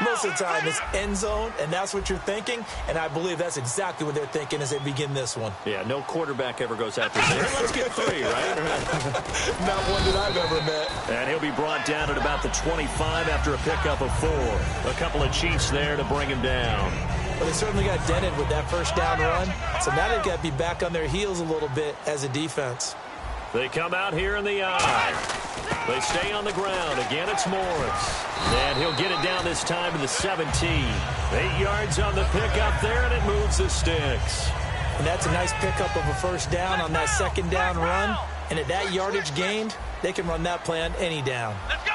Most of the time, it's end zone, and that's what you're thinking, and I believe that's exactly what they're thinking as they begin this one. Yeah, no quarterback ever goes out there saying, let's get 3, right? Not one that I've ever met. And he'll be brought down at about the 25 after a pickup of 4. A couple of Chiefs there to bring him down. Well, they certainly got dented with that first down run, so now they've got to be back on their heels a little bit as a defense. They come out here in the eye. They stay on the ground. Again, it's Morris. And he'll get it down this time to the 17. 8 yards on the pickup there, and it moves the sticks. And that's a nice pickup of a first down on that second down run. And at that yardage gained, they can run that play on any down. Let's go.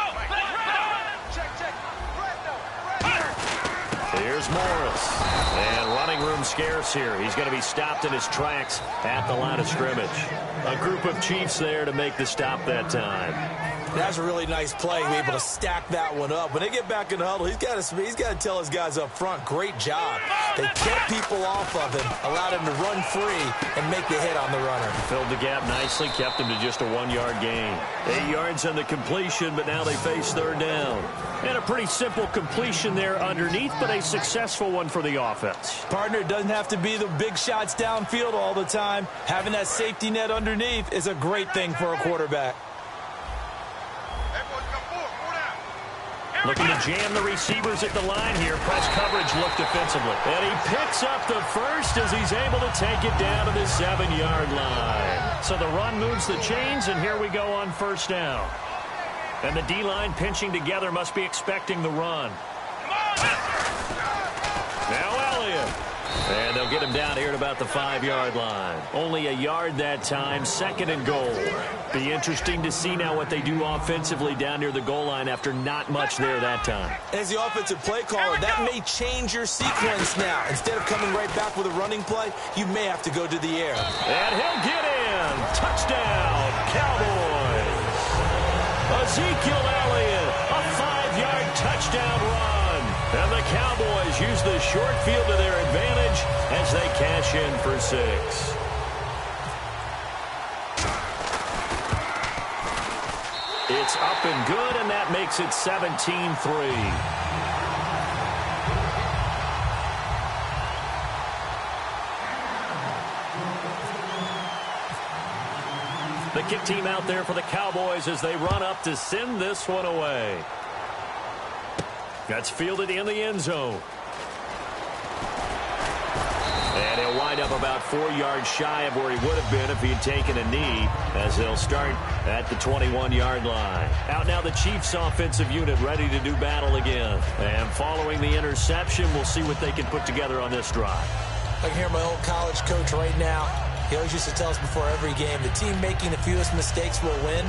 Here's Morris. And running room scarce here. He's going to be stopped in his tracks at the line of scrimmage. A group of Chiefs there to make the stop that time. That's a really nice play. Be able to stack that one up. When they get back in the huddle, he's got to tell his guys up front, great job. They kept people off of him, allowed him to run free and make the hit on the runner. Filled the gap nicely, kept him to just a 1-yard gain. 8 yards on the completion, but now they face third down. And a pretty simple completion there underneath, but a successful one for the offense. Partner, it doesn't have to be the big shots downfield all the time. Having that safety net underneath is a great thing for a quarterback. Looking to jam the receivers at the line here. Press coverage looked defensively. And he picks up the first as he's able to take it down to the 7-yard line. So the run moves the chains, and here we go on first down. And the D-line pinching together must be expecting the run. Now Elliott. And they'll get him down here at about the 5-yard line. Only a yard that time, 2nd and goal. Be interesting to see now what they do offensively down near the goal line after not much there that time. As the offensive play caller, that may change your sequence now. Instead of coming right back with a running play, you may have to go to the air. And he'll get in. Touchdown, Cowboys. Ezekiel Elliott, a 5-yard touchdown run. And the Cowboys use the short field to their advantage as they cash in for 6. It's up and good, and that makes it 17-3. The kick team out there for the Cowboys as they run up to send this one away. That's fielded in the end zone. And he'll wind up about 4 yards shy of where he would have been if he had taken a knee, as they'll start at the 21-yard line. Out now the Chiefs offensive unit ready to do battle again. And following the interception, we'll see what they can put together on this drive. I can hear my old college coach right now. He always used to tell us before every game, the team making the fewest mistakes will win.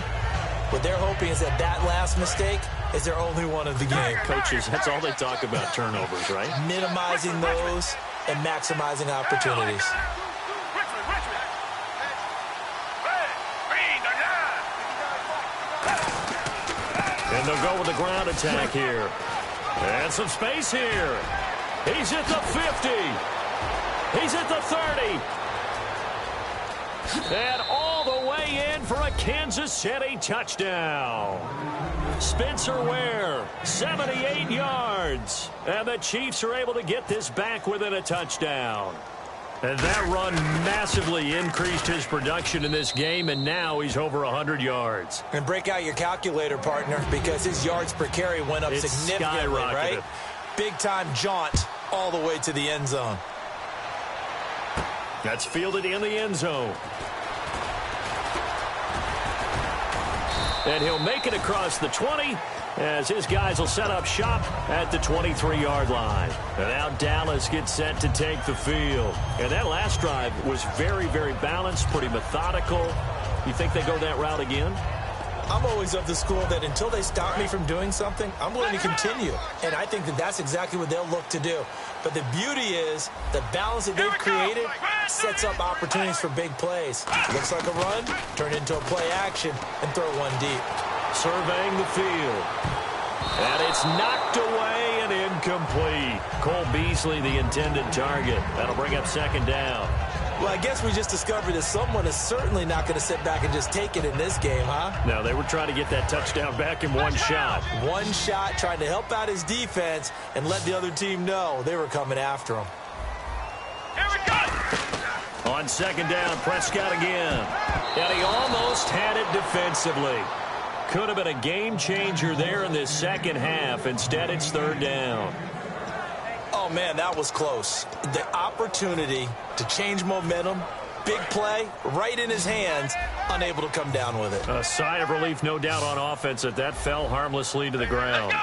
What they're hoping is that last mistake is their only one of the game. Coaches, that's all they talk about, turnovers, right? Minimizing those and maximizing opportunities. And they'll go with the ground attack here. And some space here. He's at the 50. He's at the 30. And all the way in for a Kansas City touchdown. Spencer Ware, 78 yards. And the Chiefs are able to get this back within a touchdown. And that run massively increased his production in this game, and now he's over 100 yards. And break out your calculator, partner, because his yards per carry went up significantly, right? Big-time jaunt all the way to the end zone. That's fielded in the end zone. And he'll make it across the 20 as his guys will set up shop at the 23-yard line. And now Dallas gets set to take the field. And that last drive was very, very balanced, pretty methodical. You think they go that route again? I'm always of the school that until they stop me from doing something, I'm willing to continue. And I think that that's exactly what they'll look to do. But the beauty is the balance that they've created sets up opportunities for big plays. Looks like a run, turn into a play action, and throw one deep. Surveying the field. And it's knocked away and incomplete. Cole Beasley, the intended target. That'll bring up second down. Well, I guess we just discovered that someone is certainly not going to sit back and just take it in this game, huh? No, they were trying to get that touchdown back in one shot. One shot, trying to help out his defense and let the other team know they were coming after him. Here we go! On second down, Prescott again. And he almost had it defensively. Could have been a game changer there in this second half. Instead, it's third down. Oh, man, that was close. The opportunity to change momentum, big play, right in his hands, unable to come down with it. A sigh of relief, no doubt, on offense that fell harmlessly to the ground.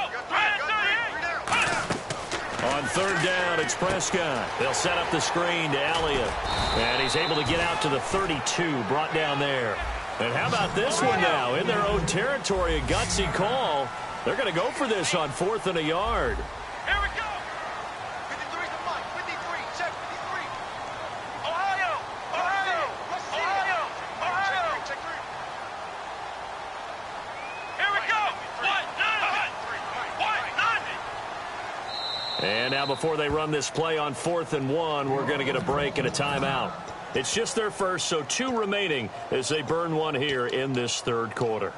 On third down, it's Prescott. They'll set up the screen to Elliott. And he's able to get out to the 32, brought down there. And how about this one now? In their own territory, a gutsy call. They're going to go for this on 4th and a yard. Here we go! 53's the mic. 53. Check 53. Ohio! Ohio! Ohio! Ohio! Check 3. Here we go! 1-9. And now before they run this play on 4th and 1, we're going to get a break and a timeout. It's just their first, so 2 remaining as they burn one here in this third quarter.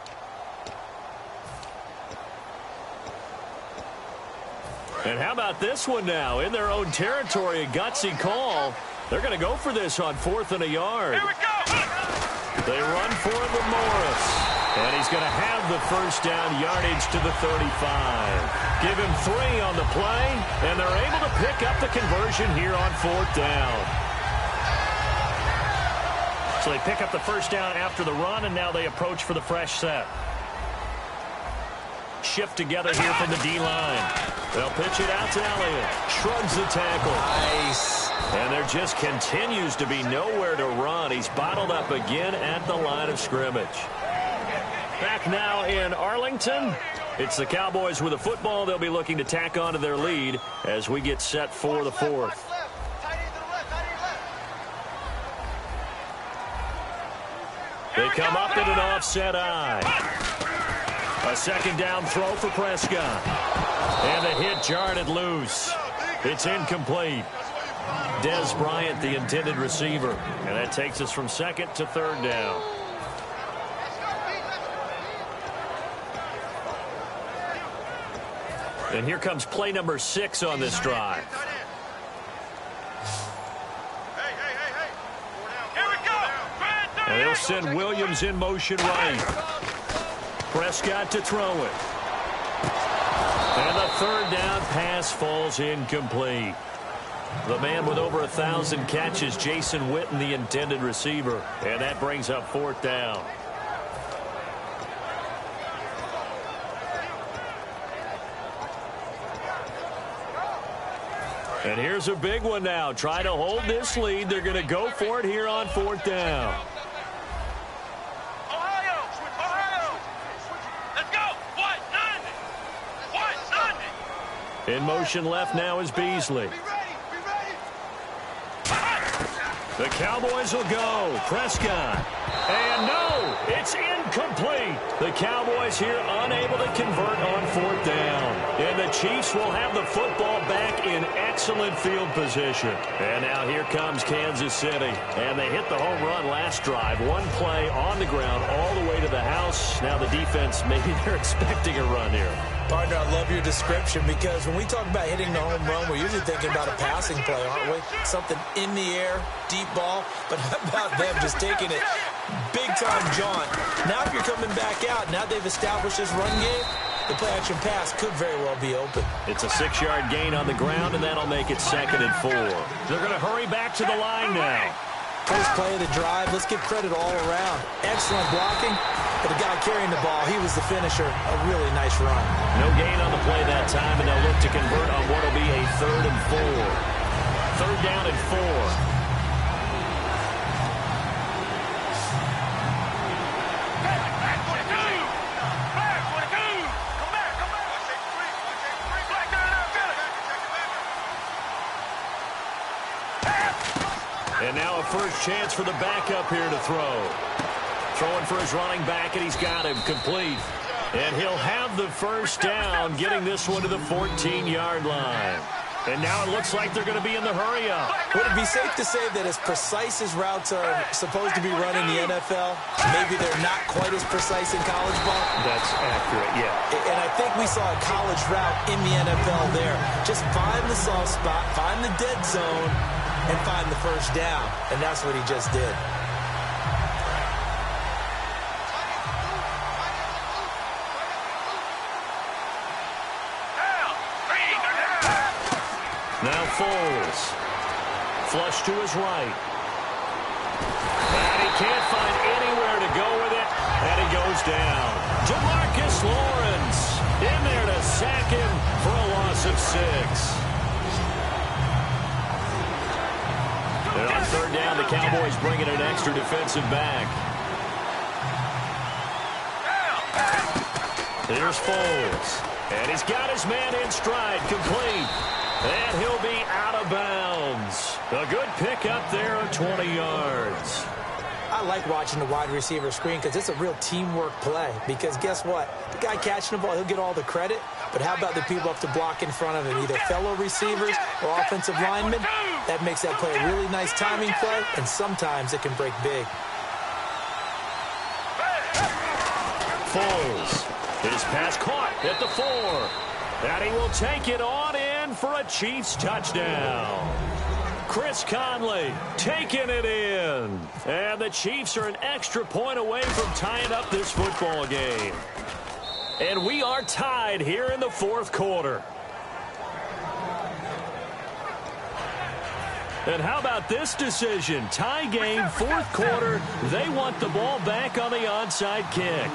And how about this one now? In their own territory, a gutsy call. They're going to go for this on 4th and a yard. Here we go! They run for it with Morris. And he's going to have the first down yardage to the 35. Give him 3 on the play, and they're able to pick up the conversion here on 4th down. So they pick up the first down after the run, and now they approach for the fresh set. Shift together here from the D-line. They'll pitch it out to Elliott. Shrugs the tackle. Nice. And there just continues to be nowhere to run. He's bottled up again at the line of scrimmage. Back now in Arlington. It's the Cowboys with a football. They'll be looking to tack on to their lead as we get set for the 4th. They come up in an offset eye. A second down throw for Prescott. And the hit jarred it loose. It's incomplete. Des Bryant, the intended receiver. And that takes us from second to third down. And here comes play number 6 on this drive. And they'll send Williams in motion right. Prescott to throw it. And the third down pass falls incomplete. The man with over 1,000 catches, Jason Witten, the intended receiver. And that brings up 4th down. And here's a big one now. Trying to hold this lead. They're going to go for it here on 4th down. Ohio! Let's go! What? In motion left now is Beasley. The Cowboys will go. Prescott. And no, it's incomplete. The Cowboys here unable to convert on 4th down. And the Chiefs will have the football back in excellent field position. And now here comes Kansas City. And they hit the home run last drive. One play on the ground all the way to the house. Now the defense, maybe they're expecting a run here. Partner, I love your description because when we talk about hitting the home run, we're usually thinking about a passing play, aren't we? Something in the air, deep ball. But how about them just taking it big-time jaunt? Now if you're coming back out, now they've established this run game, the play-action pass could very well be open. It's a 6-yard gain on the ground, and that'll make it 2nd and 4. They're going to hurry back to the line now. First play of the drive, let's give credit all around. Excellent blocking, but the guy carrying the ball, he was the finisher. A really nice run. No gain on the play that time, and they'll look to convert on what will be a 3rd and 4. 3rd down and 4. And now a first chance for the backup here to throw. Throwing for his running back, and he's got him complete. And he'll have the first down, getting this one to the 14-yard line. And now it looks like they're going to be in the hurry-up. Would it be safe to say that as precise as routes are supposed to be run in the NFL, maybe they're not quite as precise in college ball? That's accurate, yeah. And I think we saw a college route in the NFL there. Just find the soft spot, find the dead zone, and find the first down. And that's what he just did. Now Foles. Flush to his right. And he can't find anywhere to go with it. And he goes down. Demarcus Lawrence in there to sack him for a loss of 6. And on 3rd down, the Cowboys bringing an extra defensive back. Here's Foles. And he's got his man in stride, complete. And he'll be out of bounds. A good pick up there of 20 yards. I like watching the wide receiver screen because it's a real teamwork play. Because guess what? The guy catching the ball, he'll get all the credit. But how about the people up to block in front of him, either fellow receivers or offensive linemen? That makes that play a really nice timing play, and sometimes it can break big. Foles. His pass caught at the 4. And he will take it on in for a Chiefs touchdown. Chris Conley taking it in. And the Chiefs are an extra point away from tying up this football game. And we are tied here in the 4th quarter. And how about this decision? Tie game, 4th quarter. They want the ball back on the onside kick.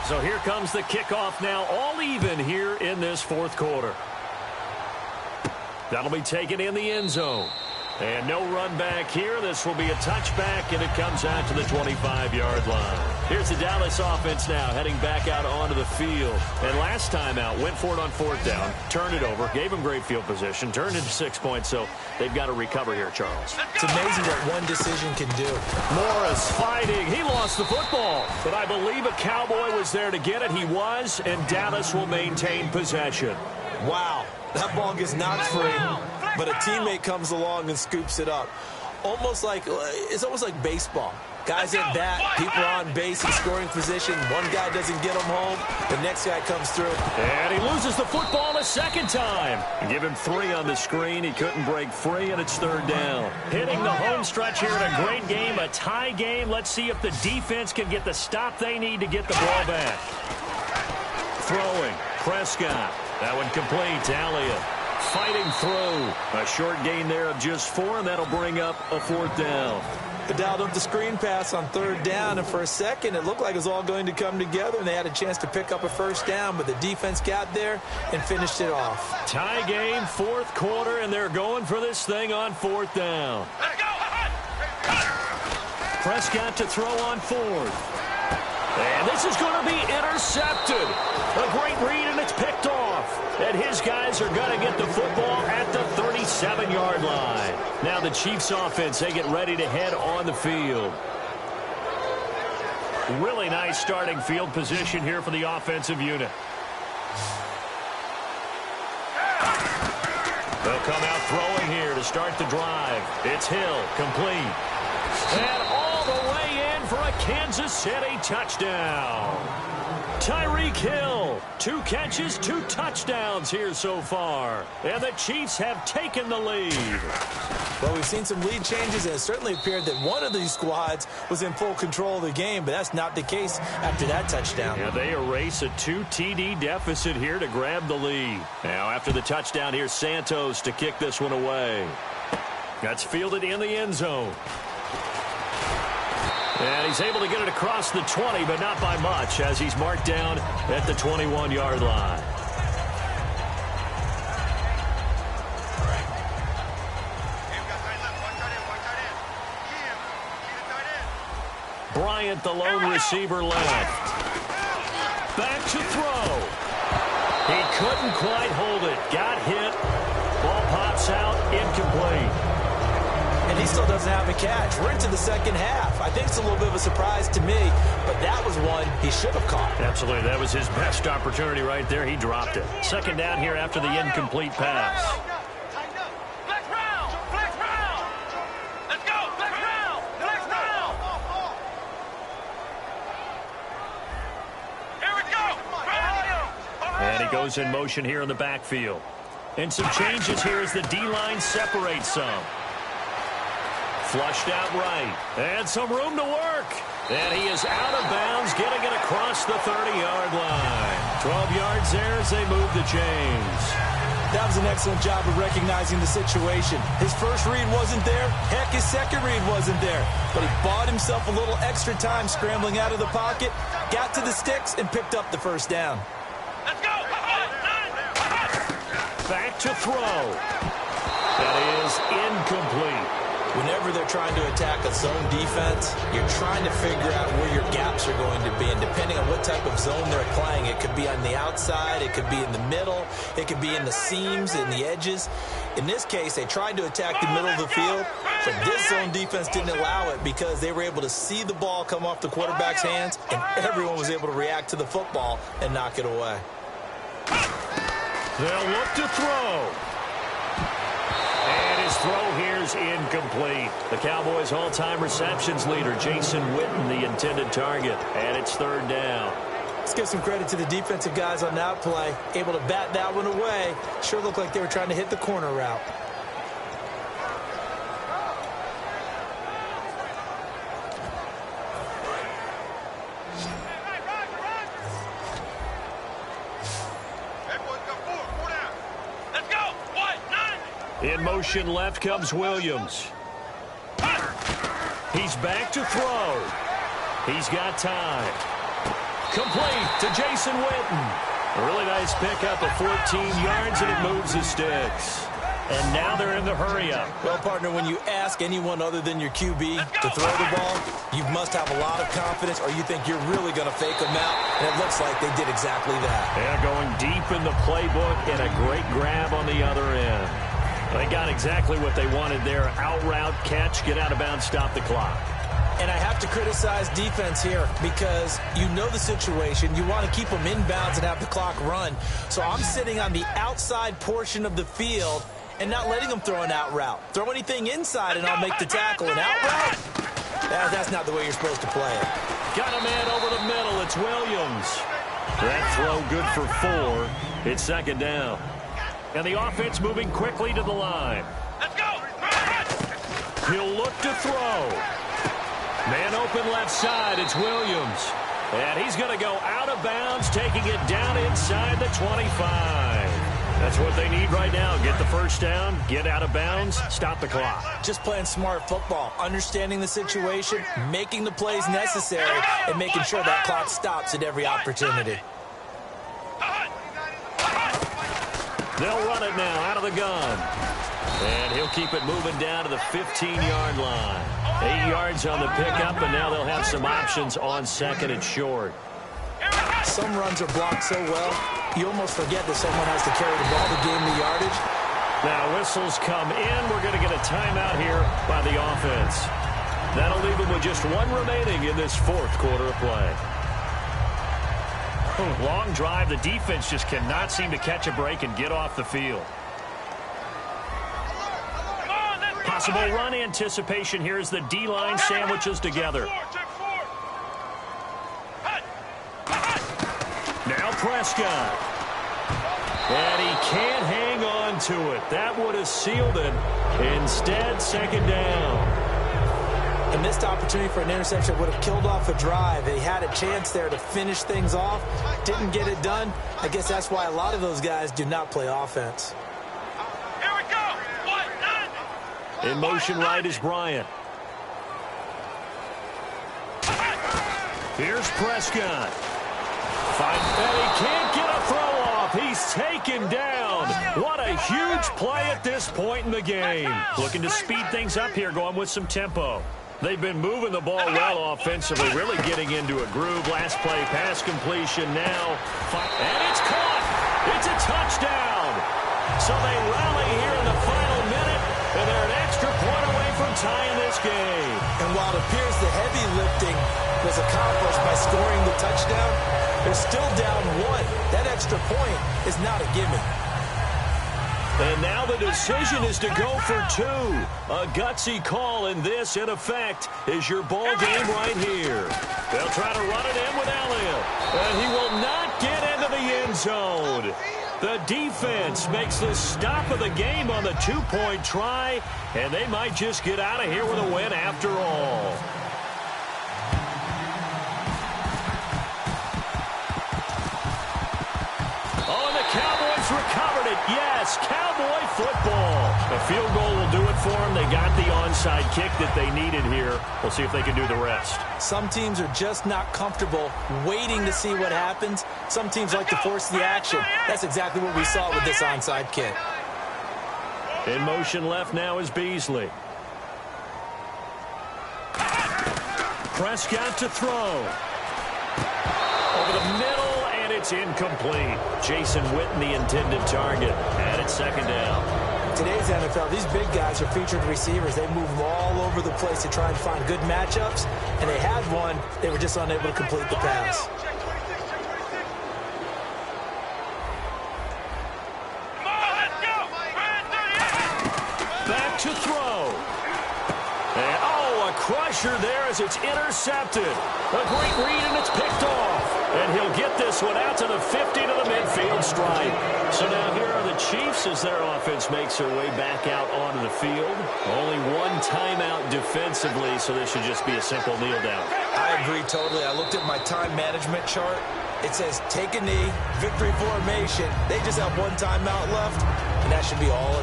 So here comes the kickoff now, all even here in this 4th quarter. That'll be taken in the end zone. And no run back here. This will be a touchback, and it comes out to the 25-yard line. Here's the Dallas offense now heading back out onto the field. And last time out, went for it on 4th down, turned it over, gave him great field position, turned into 6 points, so they've got to recover here, Charles. It's amazing what one decision can do. Morris fighting. He lost the football, but I believe a Cowboy was there to get it. He was, and Dallas will maintain possession. Wow. That ball gets knocked free, but a teammate comes along and scoops it up. It's almost like baseball. Guys at bat, people are on base in scoring position. One guy doesn't get him home. The next guy comes through. And he loses the football a second time. Give him 3 on the screen. He couldn't break free, and it's 3rd down. Hitting the home stretch here in a great game, a tie game. Let's see if the defense can get the stop they need to get the ball back. Throwing. Prescott. That one complete. Elliott fighting through. A short gain there of just 4, and that'll bring up a 4th down. They dialed up the screen pass on 3rd down, and for a second it looked like it was all going to come together, and they had a chance to pick up a 1st down, but the defense got there and finished it off. Tie game, 4th quarter, and they're going for this thing on 4th down. Prescott to throw on 4th. And this is going to be intercepted. A great read, and it's picked off. And his guys are going to get the football at the 37-yard line. Now the Chiefs offense, they get ready to head on the field. Really nice starting field position here for the offensive unit. They'll come out throwing here to start the drive. It's Hill, complete. And all the way in for a Kansas City touchdown. Tyreek Hill, 2 catches, 2 touchdowns here so far. And the Chiefs have taken the lead. Well, we've seen some lead changes, and it certainly appeared that one of these squads was in full control of the game, but that's not the case after that touchdown. Yeah, they erase a 2 TD deficit here to grab the lead. Now, after the touchdown, here's Santos to kick this one away. That's fielded in the end zone. And he's able to get it across the 20, but not by much, as he's marked down at the 21-yard line. Bryant, the lone receiver, left. Back to throw. He couldn't quite hold it. Got hit. Ball pops out, incomplete. And he still doesn't have a catch. We're into the second half. I think it's a little bit of a surprise to me, but that was one he should have caught. Absolutely. That was his best opportunity right there. He dropped it. 2nd down here after the incomplete pass. Flex round! Flex round! Let's go! Flex round! Flex round! Here we go! And he goes in motion here in the backfield. And some changes here as the D-line separates some. Flushed out right. And some room to work. And he is out of bounds, getting it across the 30-yard line. 12 yards there as they move the chains. That was an excellent job of recognizing the situation. His first read wasn't there. Heck, his second read wasn't there. But he bought himself a little extra time scrambling out of the pocket, got to the sticks, and picked up the 1st down. Let's go! Back to throw. That is incomplete. Whenever they're trying to attack a zone defense, you're trying to figure out where your gaps are going to be. And depending on what type of zone they're playing, it could be on the outside, it could be in the middle, it could be in the seams, in the edges. In this case, they tried to attack the middle of the field, but this zone defense didn't allow it because they were able to see the ball come off the quarterback's hands, and everyone was able to react to the football and knock it away. They'll look to throw. And his throw here is incomplete. The Cowboys' all-time receptions leader, Jason Witten, the intended target. And it's 3rd down. Let's give some credit to the defensive guys on that play. Able to bat that one away. Sure looked like they were trying to hit the corner route. In motion left comes Williams. He's back to throw. He's got time. Complete to Jason Witten. A really nice pickup of 14 yards, and it moves the sticks. And now they're in the hurry-up. Well, partner, when you ask anyone other than your QB to throw the ball, you must have a lot of confidence, or you think you're really going to fake them out, and it looks like they did exactly that. They're going deep in the playbook, and a great grab on the other end. They got exactly what they wanted there. Out route, catch, get out of bounds, stop the clock. And I have to criticize defense here because you know the situation. You want to keep them inbounds and have the clock run. So I'm sitting on the outside portion of the field and not letting them throw an out route. Throw anything inside and I'll make the tackle. An out route? That's not the way you're supposed to play it. Got a man over the middle. It's Williams. That throw good for 4. It's second down. And the offense moving quickly to the line. Let's go. He'll look to throw. Man open left side. It's Williams. And he's going to go out of bounds, taking it down inside the 25. That's what they need right now. Get the first down, get out of bounds, stop the clock. Just playing smart football, understanding the situation, making the plays necessary, and making sure that clock stops at every opportunity. They'll run it now out of the gun. And he'll keep it moving down to the 15-yard line. 8 yards on the pickup, and now they'll have some options on second and short. Some runs are blocked so well, you almost forget that someone has to carry the ball to gain the yardage. Now whistles come in. We're going to get a timeout here by the offense. That'll leave them with just 1 remaining in this 4th quarter of play. Long drive. The defense just cannot seem to catch a break and get off the field. Possible run anticipation here as the D-line sandwiches together. Now Prescott. And he can't hang on to it. That would have sealed it. Instead, second down. A missed opportunity for an interception would have killed off a drive. They had a chance there to finish things off. Didn't get it done. I guess that's why a lot of those guys do not play offense. Here we go. In motion right is Bryant. Here's Prescott. And he can't get a throw off. He's taken down. What a huge play at this point in the game. Looking to speed things up here, going with some tempo. They've been moving the ball well offensively, really getting into a groove. Last play, pass completion now. And it's caught. It's a touchdown. So they rally here in the final minute, and they're an extra point away from tying this game. And while it appears the heavy lifting was accomplished by scoring the touchdown, they're still down 1. That extra point is not a gimme. And now the decision is to go for 2. A gutsy call, and this, in effect, is your ball game right here. They'll try to run it in with Elliott, and he will not get into the end zone. The defense makes the stop of the game on the 2-point try, and they might just get out of here with a win after all. Oh, and the Cowboys recovered it. Yes, Cowboy football. A field goal will do it for them. They got the onside kick that they needed here. We'll see if they can do the rest. Some teams are just not comfortable waiting to see what happens. Some teams like to force the action. That's exactly what we saw with this onside kick. In motion left now is Beasley. Prescott to throw. Over the middle, and it's incomplete. Jason Witten, the intended target. And it's second down. Today's NFL, these big guys are featured receivers. They move all over the place to try and find good matchups, and they had one. They were just unable to complete the pass. Back to throw. And, oh, a crusher there as it's intercepted. A great read, and it's picked off. And he'll get this one out to the 50 to the midfield stripe. So now here are the Chiefs as their offense makes their way back out onto the field. Only 1 timeout defensively, so this should just be a simple kneel down. I agree totally. I looked at my time management chart. It says take a knee, victory formation. They just have 1 timeout left, and that should be all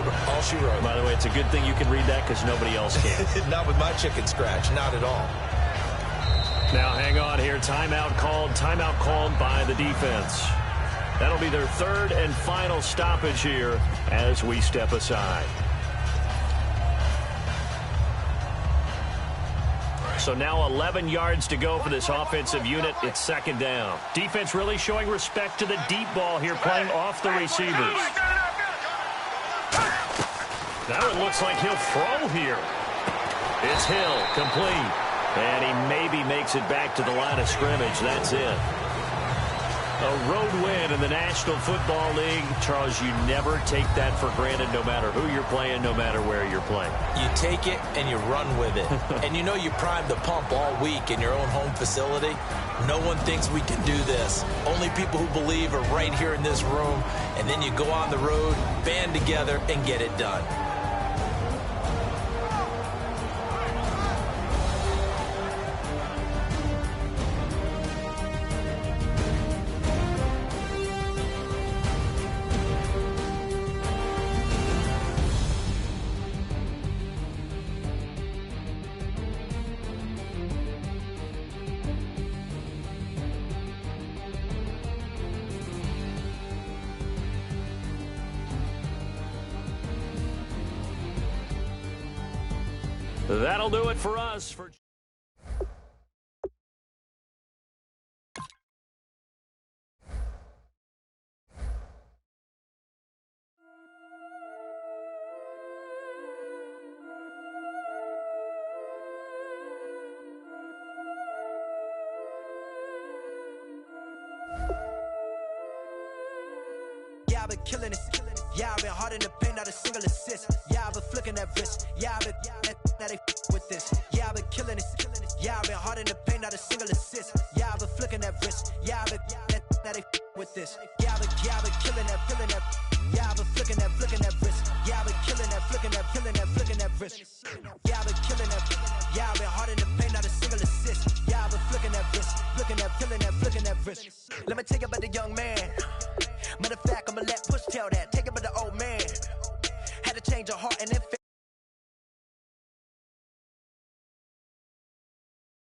she wrote. By the way, it's a good thing you can read that because nobody else can. Not with my chicken scratch, not at all. Now hang on here. Timeout called by the defense. That'll be their 3rd and final stoppage here as we step aside. So now 11 yards to go for this offensive unit. It's second down. Defense really showing respect to the deep ball here, playing off the receivers. Now it looks like he'll throw here. It's Hill, complete. And he maybe makes it back to the line of scrimmage. That's it. A road win in the National Football League. Charles, you never take that for granted, no matter who you're playing, no matter where you're playing. You take it and you run with it. And you know you primed the pump all week in your own home facility. No one thinks we can do this. Only people who believe are right here in this room. And then you go on the road, band together, and get it done. That'll do it for us. Yeah, I've been killing it. Yeah, I've been hard in the paint, not a single assist. Yeah, I've been flicking that wrist. Yeah, I've been that they with this. Yeah, I've been killing it. Yeah, I've been hard in the paint, not a single assist. Yeah, I've been flicking that wrist. Yeah, I've been that they with this. Yeah, I've been killing that. Yeah, I've been flicking that wrist. Yeah, I've been killing that, flicking that wrist. Yeah, I've been killing that. Yeah, I've been hard in the paint, not a single assist. Yeah, I've been flicking that wrist, flicking that wrist. Let me tell you about the young man. Matter of fact, I'ma let Push tell that. Take it about the old man. Had to change her heart and then